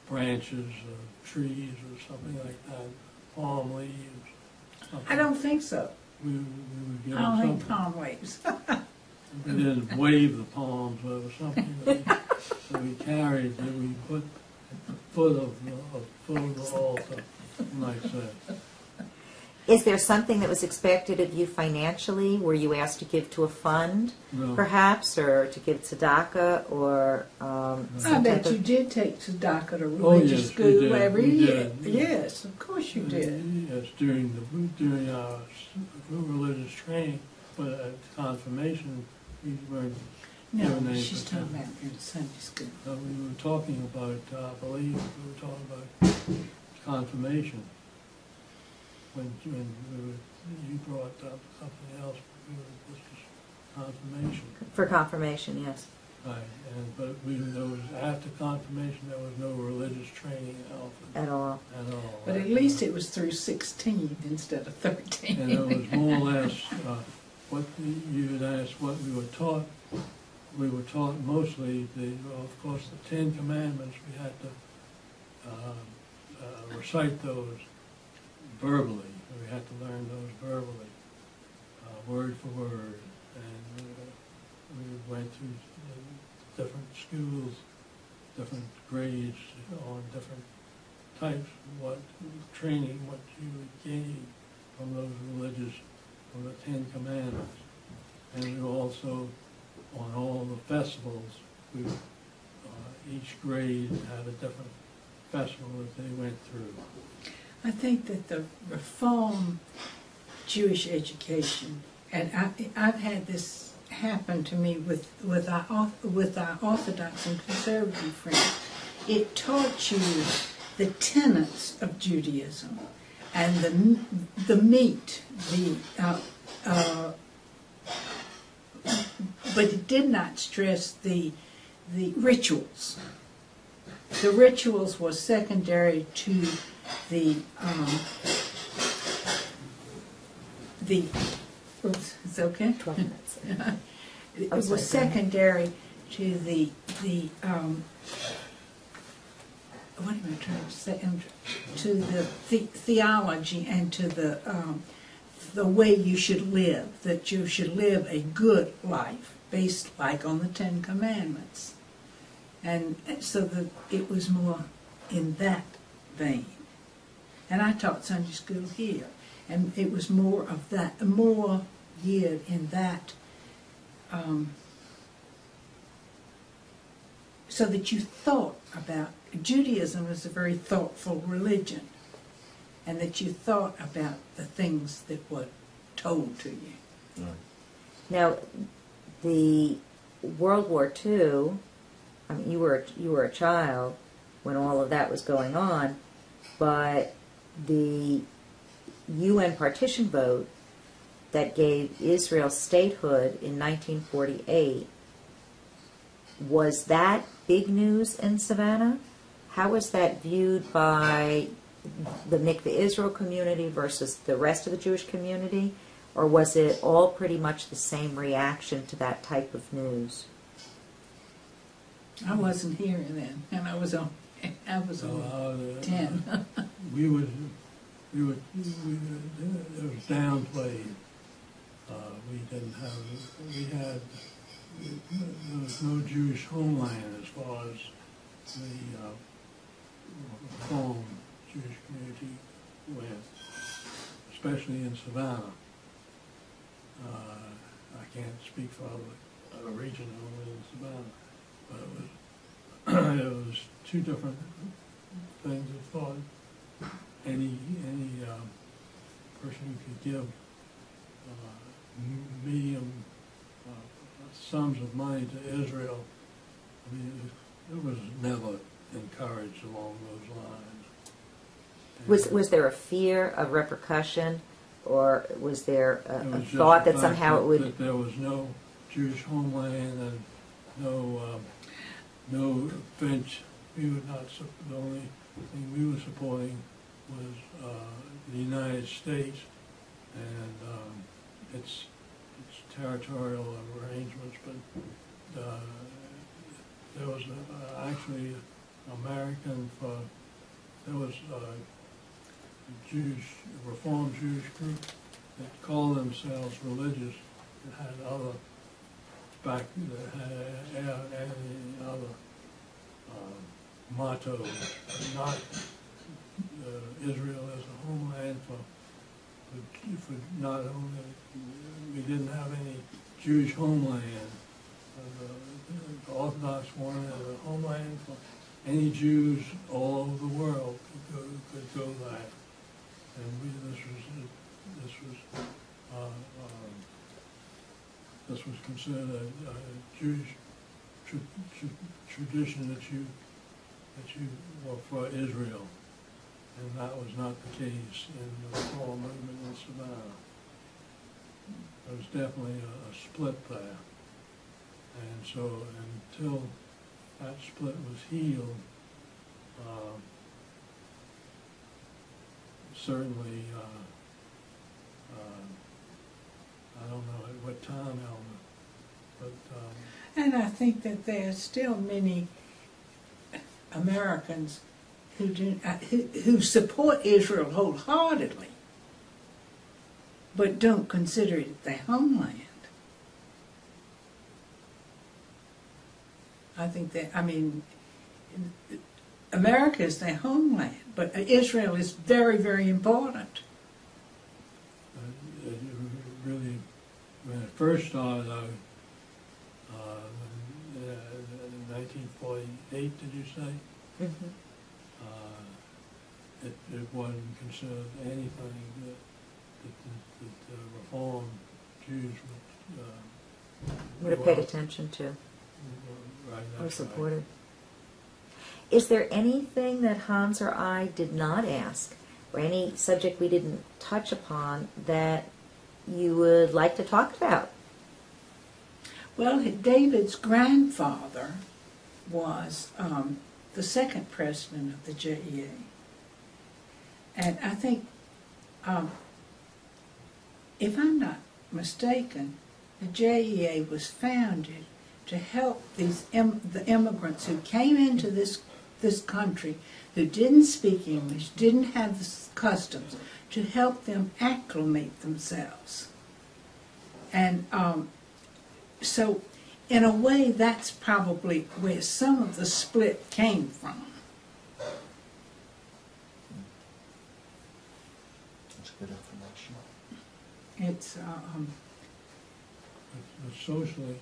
Branches of trees or something like that, palm leaves. Something. I don't think so. We would give I don't them think something. palm waves. We didn't wave the palms, but it was something that we carried, that we put at the foot of the altar, you might say. Is there something that was expected of you financially? Were you asked to give to a fund, No. perhaps, or to give tzedakah, or I some bet type you of... did take tzedakah to Oh, religious yes, we school did. every We year. did. Yes, of course you did. Yes, during our religious training, but at confirmation, we weren't No, given any she's talking percent. about in Sunday school. We were talking about, I believe, we were talking about confirmation. When you brought up something else, this was confirmation. For confirmation, yes. Right, but there was, after confirmation, there was no religious training At all. at all. But at least it was through 16 instead of 13. And it was more or less what you had asked what we were taught. We were taught mostly, of course, the 10 Commandments. We had to recite those verbally. We had to learn those verbally, word for word. And we went through different schools, different grades on different types, what training, what you would gain from those religious, from the 10 Commandments. And we also, on all the festivals, each grade had a different festival that they went through. I think that the Reform Jewish education, and I've had this happen to me with our Orthodox and conservative friends. It taught you the tenets of Judaism and the meat, but it did not stress the rituals. The rituals were secondary to the it's okay? 12 minutes. It Oh, was sorry, go ahead. secondary to the what am I trying to say? To the theology and to the way you should live, that you should live a good life based like on the Ten Commandments. And so that it was more in that vein. And I taught Sunday school here, and it was more of that, more geared in that, so that you thought about, Judaism is a very thoughtful religion, and that you thought about the things that were told to you. Right. Now, the World War II, I mean, you were a child when all of that was going on, but the UN partition vote that gave Israel statehood in 1948, was that big news in Savannah? How was that viewed by the Mikveh Israel community versus the rest of the Jewish community? Or was it all pretty much the same reaction to that type of news? I wasn't here then, and I was on 10. It was downplayed. There was no Jewish homeland as far as the Reform Jewish community went, especially in Savannah. I can't speak for other region over in Savannah, but it was two different things. I thought any person who could give medium sums of money to Israel, I mean, it was never encouraged along those lines. Was there a fear of repercussion, or was there It a was just thought the that fact somehow it would... that there was no Jewish homeland and no French. We were not. The only thing we were supporting was the United States and its territorial arrangements. But there was actually American. There was a Reform Jewish group that called themselves religious that had other other mottos, not Israel as a homeland for not only, we didn't have any Jewish homeland. The Orthodox wanted a homeland for any Jews all over the world could go there. And this was considered a Jewish tradition that you were for Israel, and that was not the case in the Reform movement in Savannah. There was definitely a split there, and so until that split was healed, certainly, I don't know at what time, Elmer, but... And I think that there are still many Americans who support Israel wholeheartedly, but don't consider it their homeland. I think that, America is their homeland, but Israel is very, very important. Really, when it first started out, in 1948, did you say? Mhm. It wasn't considered anything that the Reform Jews Would have paid attention to Right, or that's supported. Is there anything that Hans or I did not ask, or any subject we didn't touch upon that you would like to talk about? Well, David's grandfather was the second president of the JEA. And I think, if I'm not mistaken, the JEA was founded to help the immigrants who came into this country, who didn't speak English, didn't have the customs, to help them acclimate themselves. And so, in a way, that's probably where some of the split came from. That's good information. It's, But socially,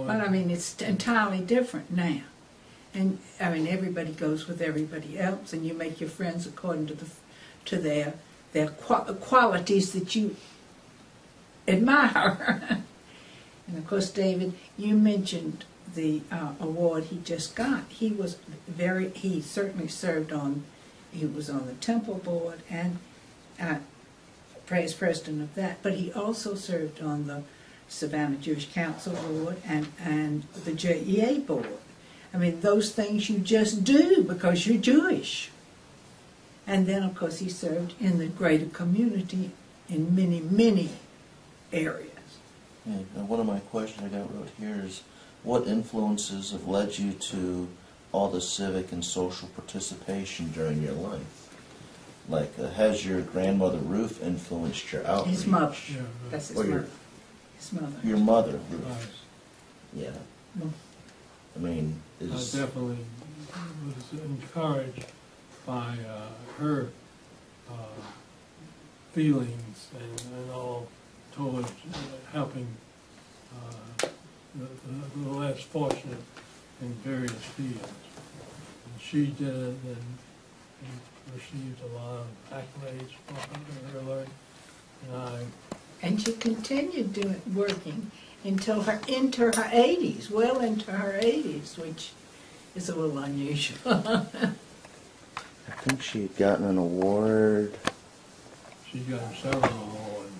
but I mean, it's entirely different now. And I mean, everybody goes with everybody else, and you make your friends according to their qualities that you admire. And of course, David, you mentioned the award he just got. He certainly served on, he was on the Temple Board and as president of that, but he also served on the Savannah Jewish Council Board and the JEA Board. I mean, those things you just do because you're Jewish. And then, of course, he served in the greater community in many, many areas. Yeah, and one of my questions I got wrote here is, what influences have led you to all the civic and social participation during your life? Like, has your grandmother Ruth influenced your outreach? His mother. Yeah, That's his Or mother. His mother. Your mother, right. Ruth. Yeah. Mm. I mean, I is definitely was encouraged by her feelings and all towards helping the less fortunate in various fields. And she did it and received a lot of accolades for her work. And she continued working until into her 80s, well into her 80s, which is a little unusual. I think she had gotten an award. She got several awards.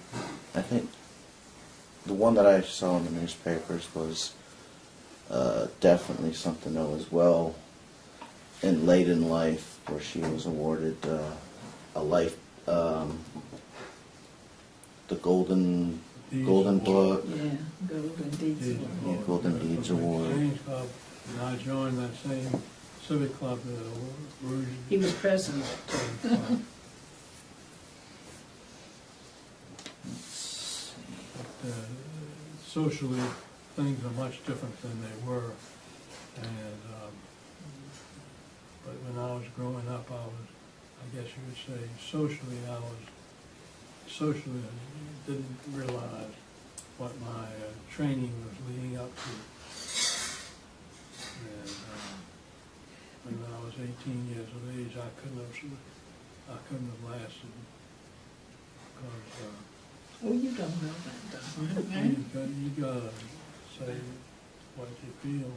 I think the one that I saw in the newspapers was definitely something that was well and late in life, where she was awarded a life, the Golden Book. Yeah, Golden Deeds Deeds Award. Yeah, Golden Deeds Award. James Club, and I joined that same civic club, the Rouge. He was president. Club. But, socially, things are much different than they were. And but when I was growing up, I guess you would say, socially, I didn't realize what my training was leading up to. And when I was 18 years of age, I couldn't have lasted because. Oh, you don't know that, though, right? You gotta say what you feel.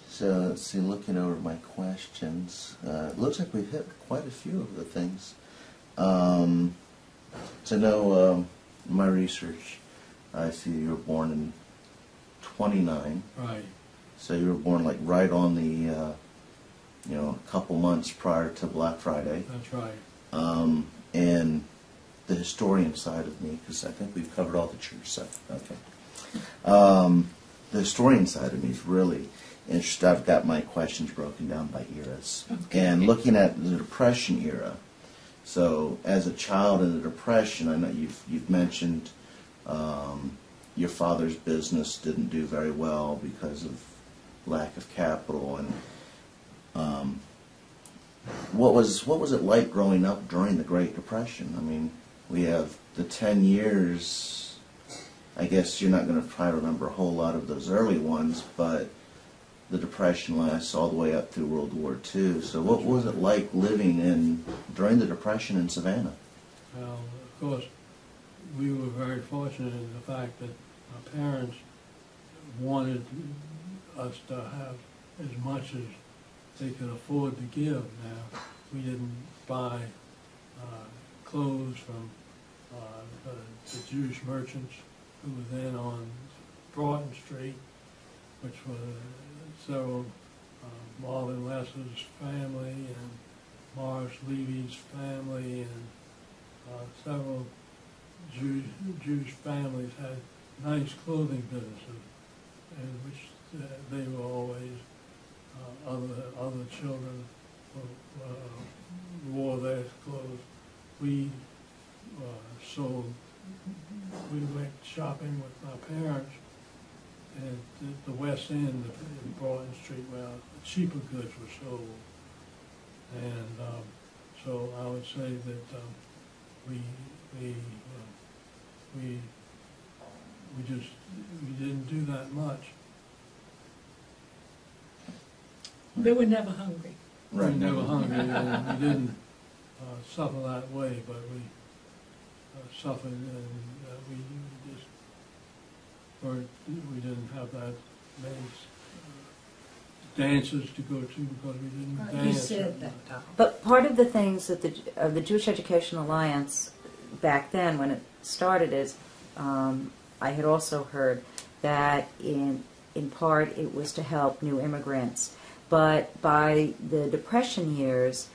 So let's see, looking over my questions, it looks like we've hit quite a few of the things. To know my research, I see you were born in 29. Right. So you were born like right on the, a couple months prior to Black Friday. That's right. And the historian side of me, because I think we've covered all the church stuff. Okay. The historian side of me is really interested. I've got my questions broken down by eras. Okay. And looking at the Depression era, so as a child in the Depression, I know you've mentioned your father's business didn't do very well because of lack of capital. And what was it like growing up during the Great Depression? I mean, we have the 10 years. I guess you're not going to try to remember a whole lot of those early ones, but the Depression lasts all the way up through World War II. So what was it like living during the Depression in Savannah? Well, of course, we were very fortunate in the fact that our parents wanted us to have as much as they could afford to give. Now, we didn't buy clothes from the Jewish merchants who were then on Broughton Street, which were several Marvin Lesser's family and Morris Levy's family and several Jewish families had nice clothing businesses, in which they were always other children wore their clothes. We sold. We went shopping with my parents at the West End of Broughton Street, where cheaper goods were sold, and so I would say that we didn't do that much. They were never hungry. We were never hungry, and we didn't suffer that way, but we suffered, and we just weren't. We didn't have that many dances to go to because we didn't dance. You said that, Tom. But part of the things that the Jewish Education Alliance back then, when it started, is I had also heard that in part it was to help new immigrants. But by the Depression years,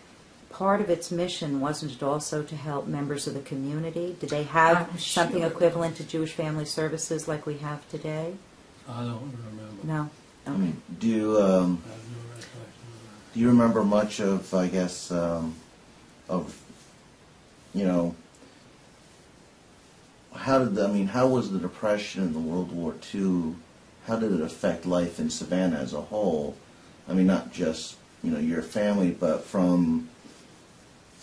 part of its mission wasn't it also to help members of the community? Did they have something equivalent to Jewish Family Services like we have today? I don't remember. No. I mean, do I have no recollection of do you remember much of, I guess, of, you know, how was the Depression and the World War II, how did it affect life in Savannah as a whole? I mean, not just, you know, your family, but from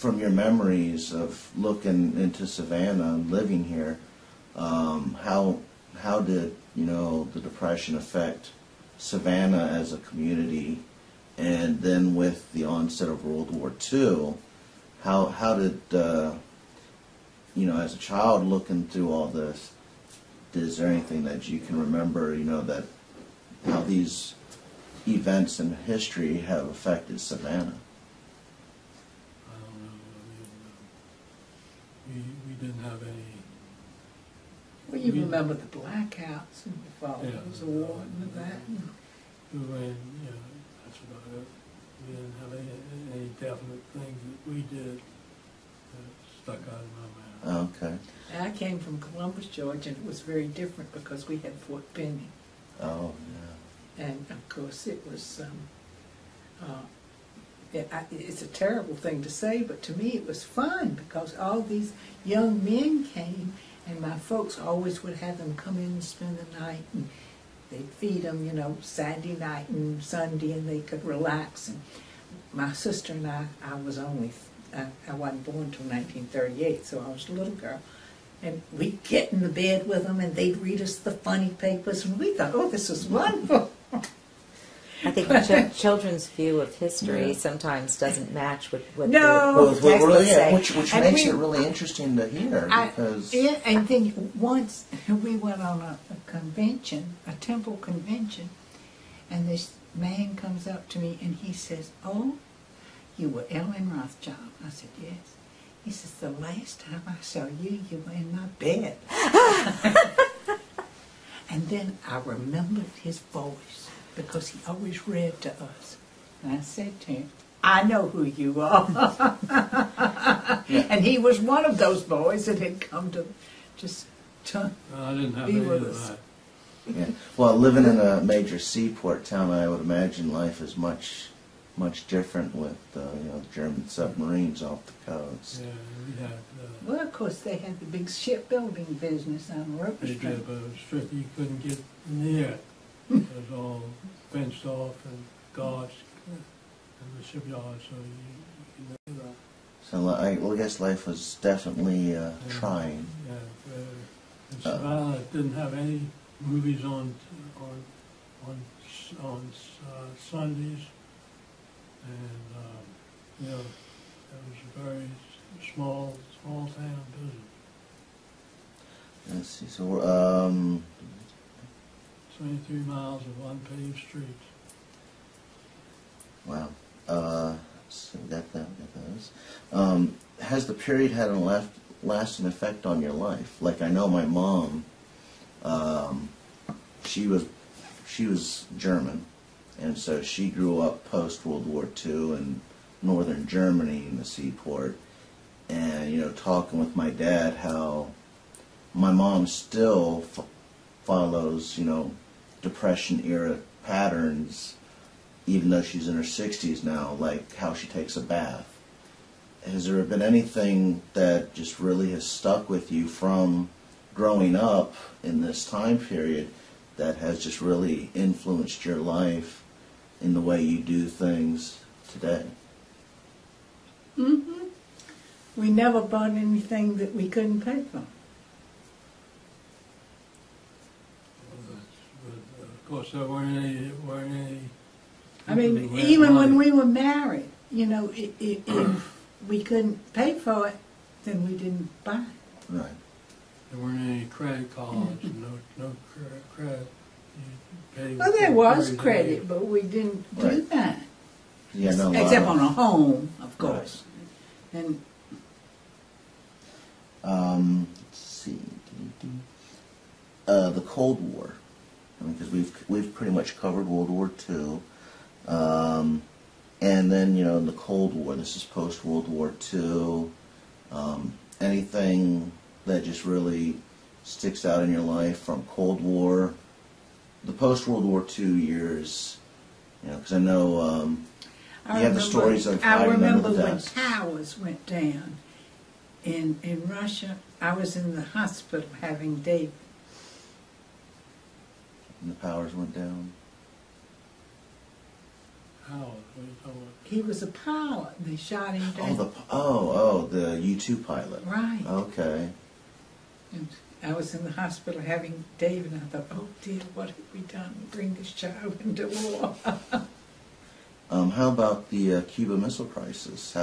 your memories of looking into Savannah and living here, how did, you know, the Depression affect Savannah as a community? And then with the onset of World War II, how did, you know, as a child looking through all this, is there anything that you can remember, you know, that how these events in history have affected Savannah? I don't know. I mean, we didn't have any. Well, you remember the blackouts and the fall Yeah. of the war and that. We ran, you know, that's about it. We didn't have any definite things that we did that stuck out in my mind. Okay. And I came from Columbus, Georgia, and it was very different because we had Fort Benning. Oh, And of course it was, it's a terrible thing to say, but to me it was fun because all these young men came and my folks always would have them come in and spend the night, and they'd feed them, you know, Saturday night and Sunday, and they could relax. And my sister and I wasn't born until 1938, so I was a little girl. And we'd get in the bed with them, and they'd read us the funny papers, and we thought, oh, this is wonderful. I think children's view of history Yeah. sometimes doesn't match with what No. the textbooks say. which And makes we- it really interesting to hear because Yeah, and then once we went on a convention, a temple convention, and this man comes up to me and he says, "Oh, you were Ellen Rothschild." I said, "Yes." He says, "The last time I saw you, you were in my bed." And then I remembered his voice because he always read to us. And I said to him, "I know who you are." And he was one of those boys that had come to just to I didn't have be any with of us. that. yeah. Well, living in a major seaport town, I would imagine life is much different with you know, German submarines off the coast. Yeah, we had. Well, of course, they had the big shipbuilding business on Roper They Street. did, but it was strict. You couldn't get near it. It was all fenced off and guards in the shipyard, so you could never. So I guess life was definitely trying. Yeah, and Savannah didn't have any movies on Sundays, and you know, it was a very small town business. Let's see. So 23 miles of unpaved streets. Wow. So we got that. We got those. Has the period had a lasting effect on your life? Like I know my mom. She was German, and so she grew up post World War II in northern Germany in the seaport. And talking with my dad, how my mom still follows Depression era patterns, even though she's in her 60s now, like how she takes a bath. Has there been anything that just really has stuck with you from growing up in this time period that has just really influenced your life in the way you do things today? Mm-hmm. We never bought anything that we couldn't pay for. But of course, there weren't any. I mean, even when we were married, if we couldn't pay for it, then we didn't buy it. Right. There weren't any credit cards, no credit. Well, there was credit, but we didn't do Right. that. Yeah, no. Except on a home, of course. Right. And Let's see. The Cold War. I mean, because we've pretty much covered World War II, and then in the Cold War. This is post World War II. Anything that just really sticks out in your life from Cold War, the post World War II years. Because I know you have the stories of hiding under the desks. I remember when towers went down in Russia. I was in the hospital having David. And the powers went down. How? What are you talking about? He was a pilot. They shot him down. The U-2 pilot. Right. Okay. And I was in the hospital having David, and I thought, oh dear, what have we done? Bring this child into war. How about the Cuba Missile Crisis?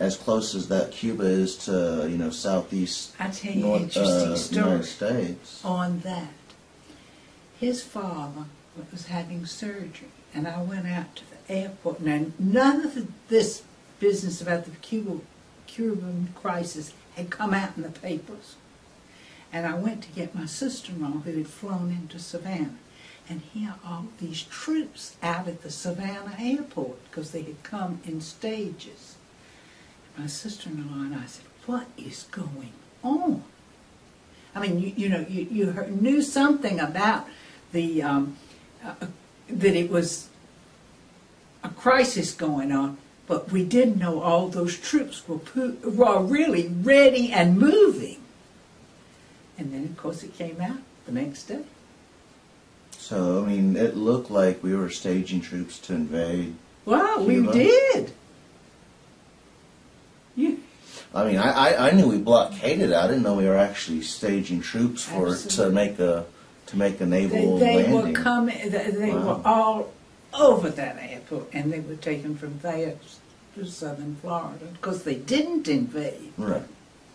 As close as that Cuba is to southeast I tell you an interesting story United States. on that. His father was having surgery, and I went out to the airport. Now, none of this business about the Cuban crisis had come out in the papers. And I went to get my sister-in-law, who had flown into Savannah. And here are all these troops out at the Savannah airport, because they had come in stages. My sister-in-law and I said, what is going on? I mean, you knew something about the that it was a crisis going on, but we didn't know all those troops were really ready and moving. And then, of course, it came out the next day. So, it looked like we were staging troops to invade Well, Cuba. we did. Yeah. I knew we blockaded. I didn't know we were actually staging troops to make a naval They landing. were coming. They were all over that airport, and they were taken from there to southern Florida because they didn't invade. Right.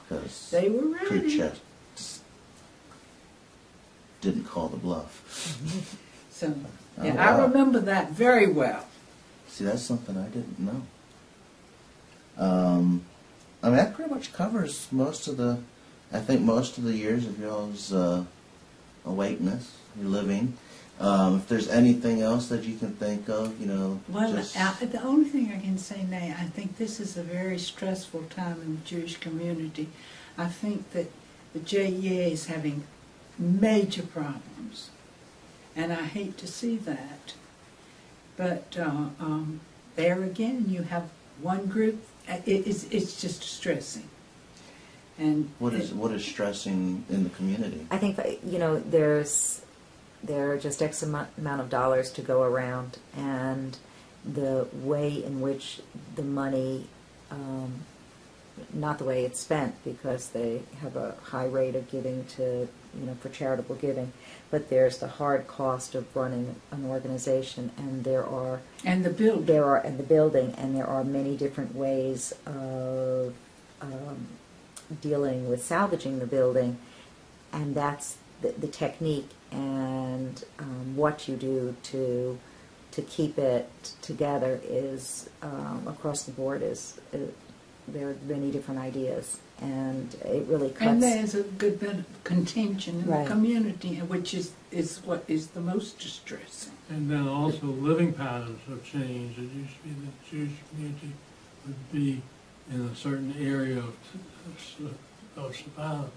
Because They were ready. Khrushchev didn't call the bluff. So, Oh, yeah, wow. I remember that very well. See, that's something I didn't know. That pretty much covers most of the years of y'all's awakeness, your living. If there's anything else that you can think of, Well, just... the only thing I can say now, I think this is a very stressful time in the Jewish community. I think that the JEA is having major problems, and I hate to see that. But there again, you have one group. It's just distressing. And What is stressing in the community? I think that, there are just X amount of dollars to go around, and the way in which the money, not the way it's spent, because they have a high rate of giving to, for charitable giving, but there's the hard cost of running an organization, and the building, and there are many different ways of dealing with salvaging the building, and that's the technique and what you do to to keep it together is, across the board, there are many different ideas, and it really cuts. And there's a good bit of contention in Right. the community, which is what is the most distressing. And then also living patterns have changed. It used to be the Jewish community would be in a certain area of Savannah,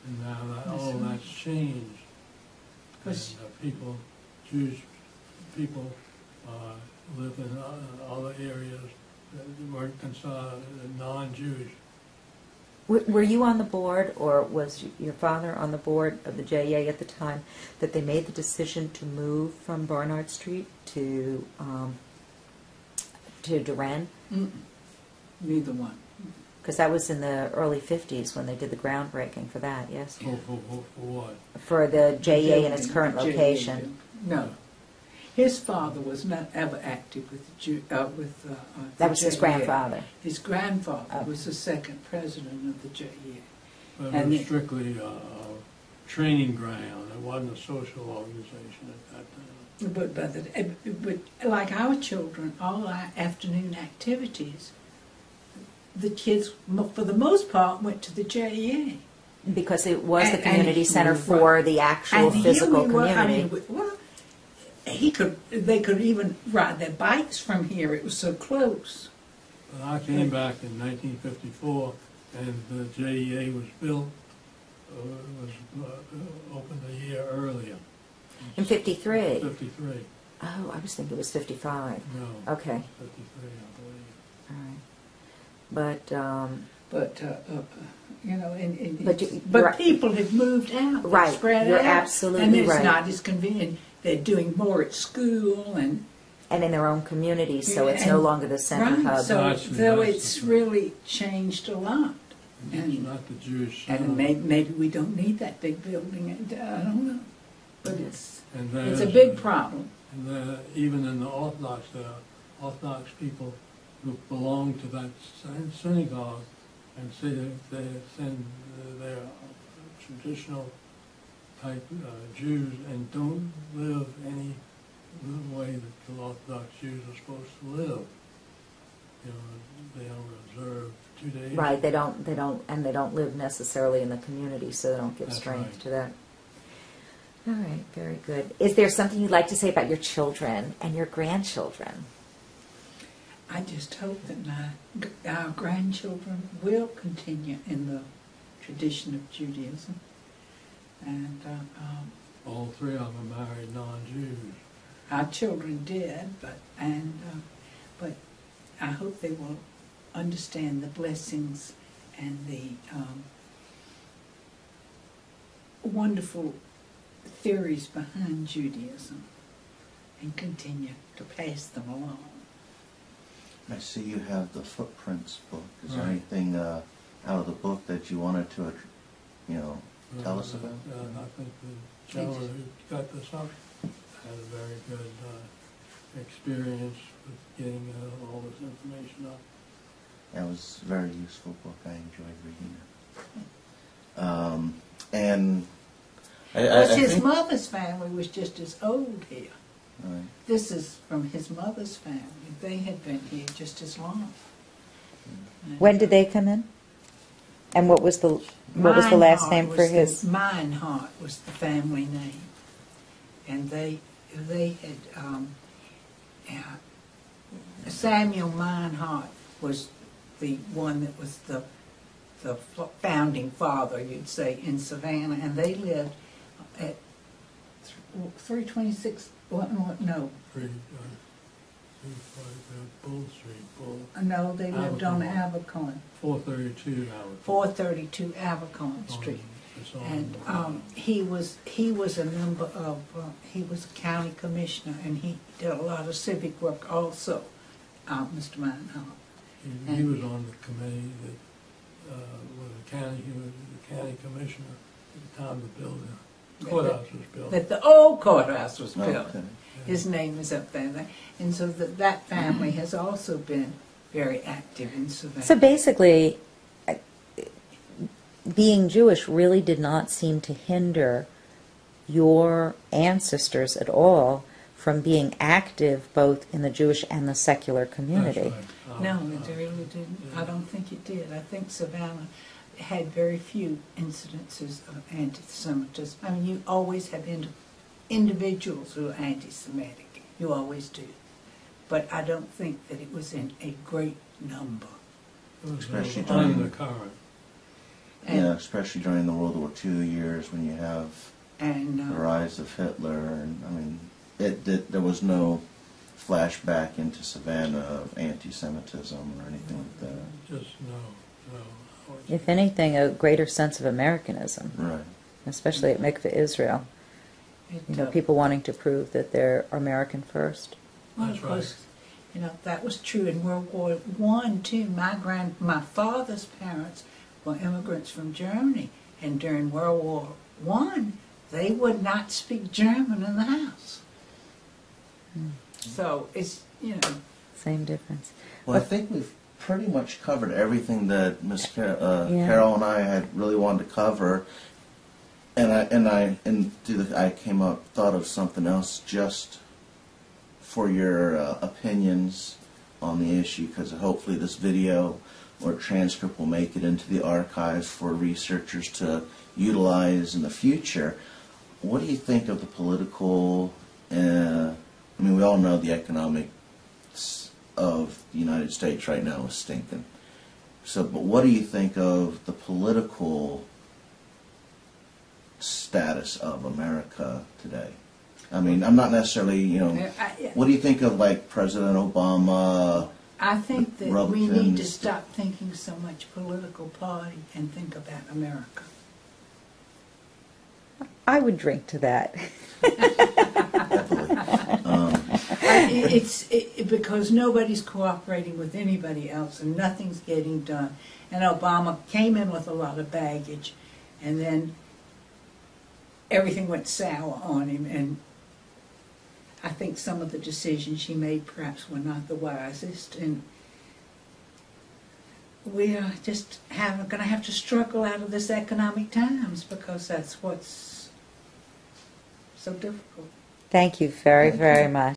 and now all that's changed. And Jewish people live in other areas that weren't considered non-Jewish. Were you on the board, or was your father on the board of the JEA at the time that they made the decision to move from Barnard Street to Duran? Neither one. Because that was in the early 50s when they did the groundbreaking for that, yes? For what? For the JEA in its building, current the JEA location. building. No. His father was not ever active with the That was his JEA. grandfather. His grandfather Oh. was the second president of the JEA. But And it was it- strictly a training ground. It wasn't a social organization at that time. But like our children, all our afternoon activities, the kids, for the most part, went to the JEA. Because it was the And- community and- center for the actual And here physical we were, community. they could even ride their bikes from here. It was so close. But I came back in 1954, and the JEA was built, opened a year earlier. In 53. 53. Oh, I was thinking it was 55. No. Okay. 53, I believe. All right. But, But But you- but you're- people have moved out. They've Right, spread you're out, absolutely and it's right. not as convenient. They're doing more at school and and in their own communities, so it's no And- longer the center right. hub. So That's it's the- really changed a lot. It's And- not the Jewish And center. maybe we don't need that big building. I don't know, but it's And a there's- big problem. And even in the Orthodox people who belong to that synagogue and say that they're traditional type Jews and don't live any way that the Orthodox Jews are supposed to live. You know, they don't observe 2 days. Right, they don't live necessarily in the community, so they don't give That's strength right. to that. All right, very good. Is there something you'd like to say about your children and your grandchildren? I just hope that our grandchildren will continue in the tradition of Judaism. And All three of them married non-Jews. our children did, but I hope they will understand the blessings and the wonderful theories behind Judaism and continue to pass them along. I see you have the Footprints book. Is there Right. anything out of the book that you wanted to, tell us about? I think the gentleman who got this up had a very good experience with getting all this information up. That was a very useful book. I enjoyed reading it. And I His think, mother's family was just as old here. right. This is from his mother's family. They had been here just as long. When did they come in? And what was the last name for his? Meinhardt was the family name, and they had Samuel Meinhardt was the one that was the founding father, you'd say, in Savannah, and they lived at 326. No, Bull Street, no, they lived on Abercorn. Abercorn, 432 Howard. 432 Abercorn Street. It's on- And he was a member of, he was a county commissioner, and he did a lot of civic work also, Mr. Meinhardt. He was on the committee that was he was the county commissioner at the time the building, courthouse was built. That the old courthouse was Oh, built. okay. His name is up there. And so that family has also been very active in Savannah. So basically, being Jewish really did not seem to hinder your ancestors at all from being active both in the Jewish and the secular community. That's right. No, it really didn't. I don't think it did. I think Savannah had very few incidences of anti-Semitism. I mean, you always have individuals who are anti-Semitic. You always do. But I don't think that it was in a great number. Especially during during- the current. Yeah, especially during the World War II years when you have And the rise of Hitler, and I mean, there was no flashback into Savannah of anti-Semitism or anything like that. Just no. If anything, a greater sense of Americanism, Right. especially at Mikveh Israel. You know, people wanting to prove that they're American first. Well, That's of course, you know, that was true in World War I, too. My father's parents were immigrants from Germany, and during World War I, they would not speak German in the house. So it's, you know. Same difference. Well, I think we've pretty much covered everything that Miss Yeah. Carol and I had really wanted to cover, and I thought of something else just for your opinions on the issue, because hopefully this video or transcript will make it into the archives for researchers to utilize in the future. What do you think of the political? I mean, we all know the economics of the United States right now is stinking. So, but what do you think of the political status of America today? I mean, I'm not necessarily, you know, what do you think of, like, President Obama? I think that we Republicans? need to stop thinking so much political party and think about America. I would drink to that. Definitely. It's because nobody's cooperating with anybody else and nothing's getting done. And Obama came in with a lot of baggage, and then everything went sour on him. And I think some of the decisions he made perhaps were not the wisest. And we are just going to have to struggle out of this economic times, because that's what's so difficult. Thank you very, very much.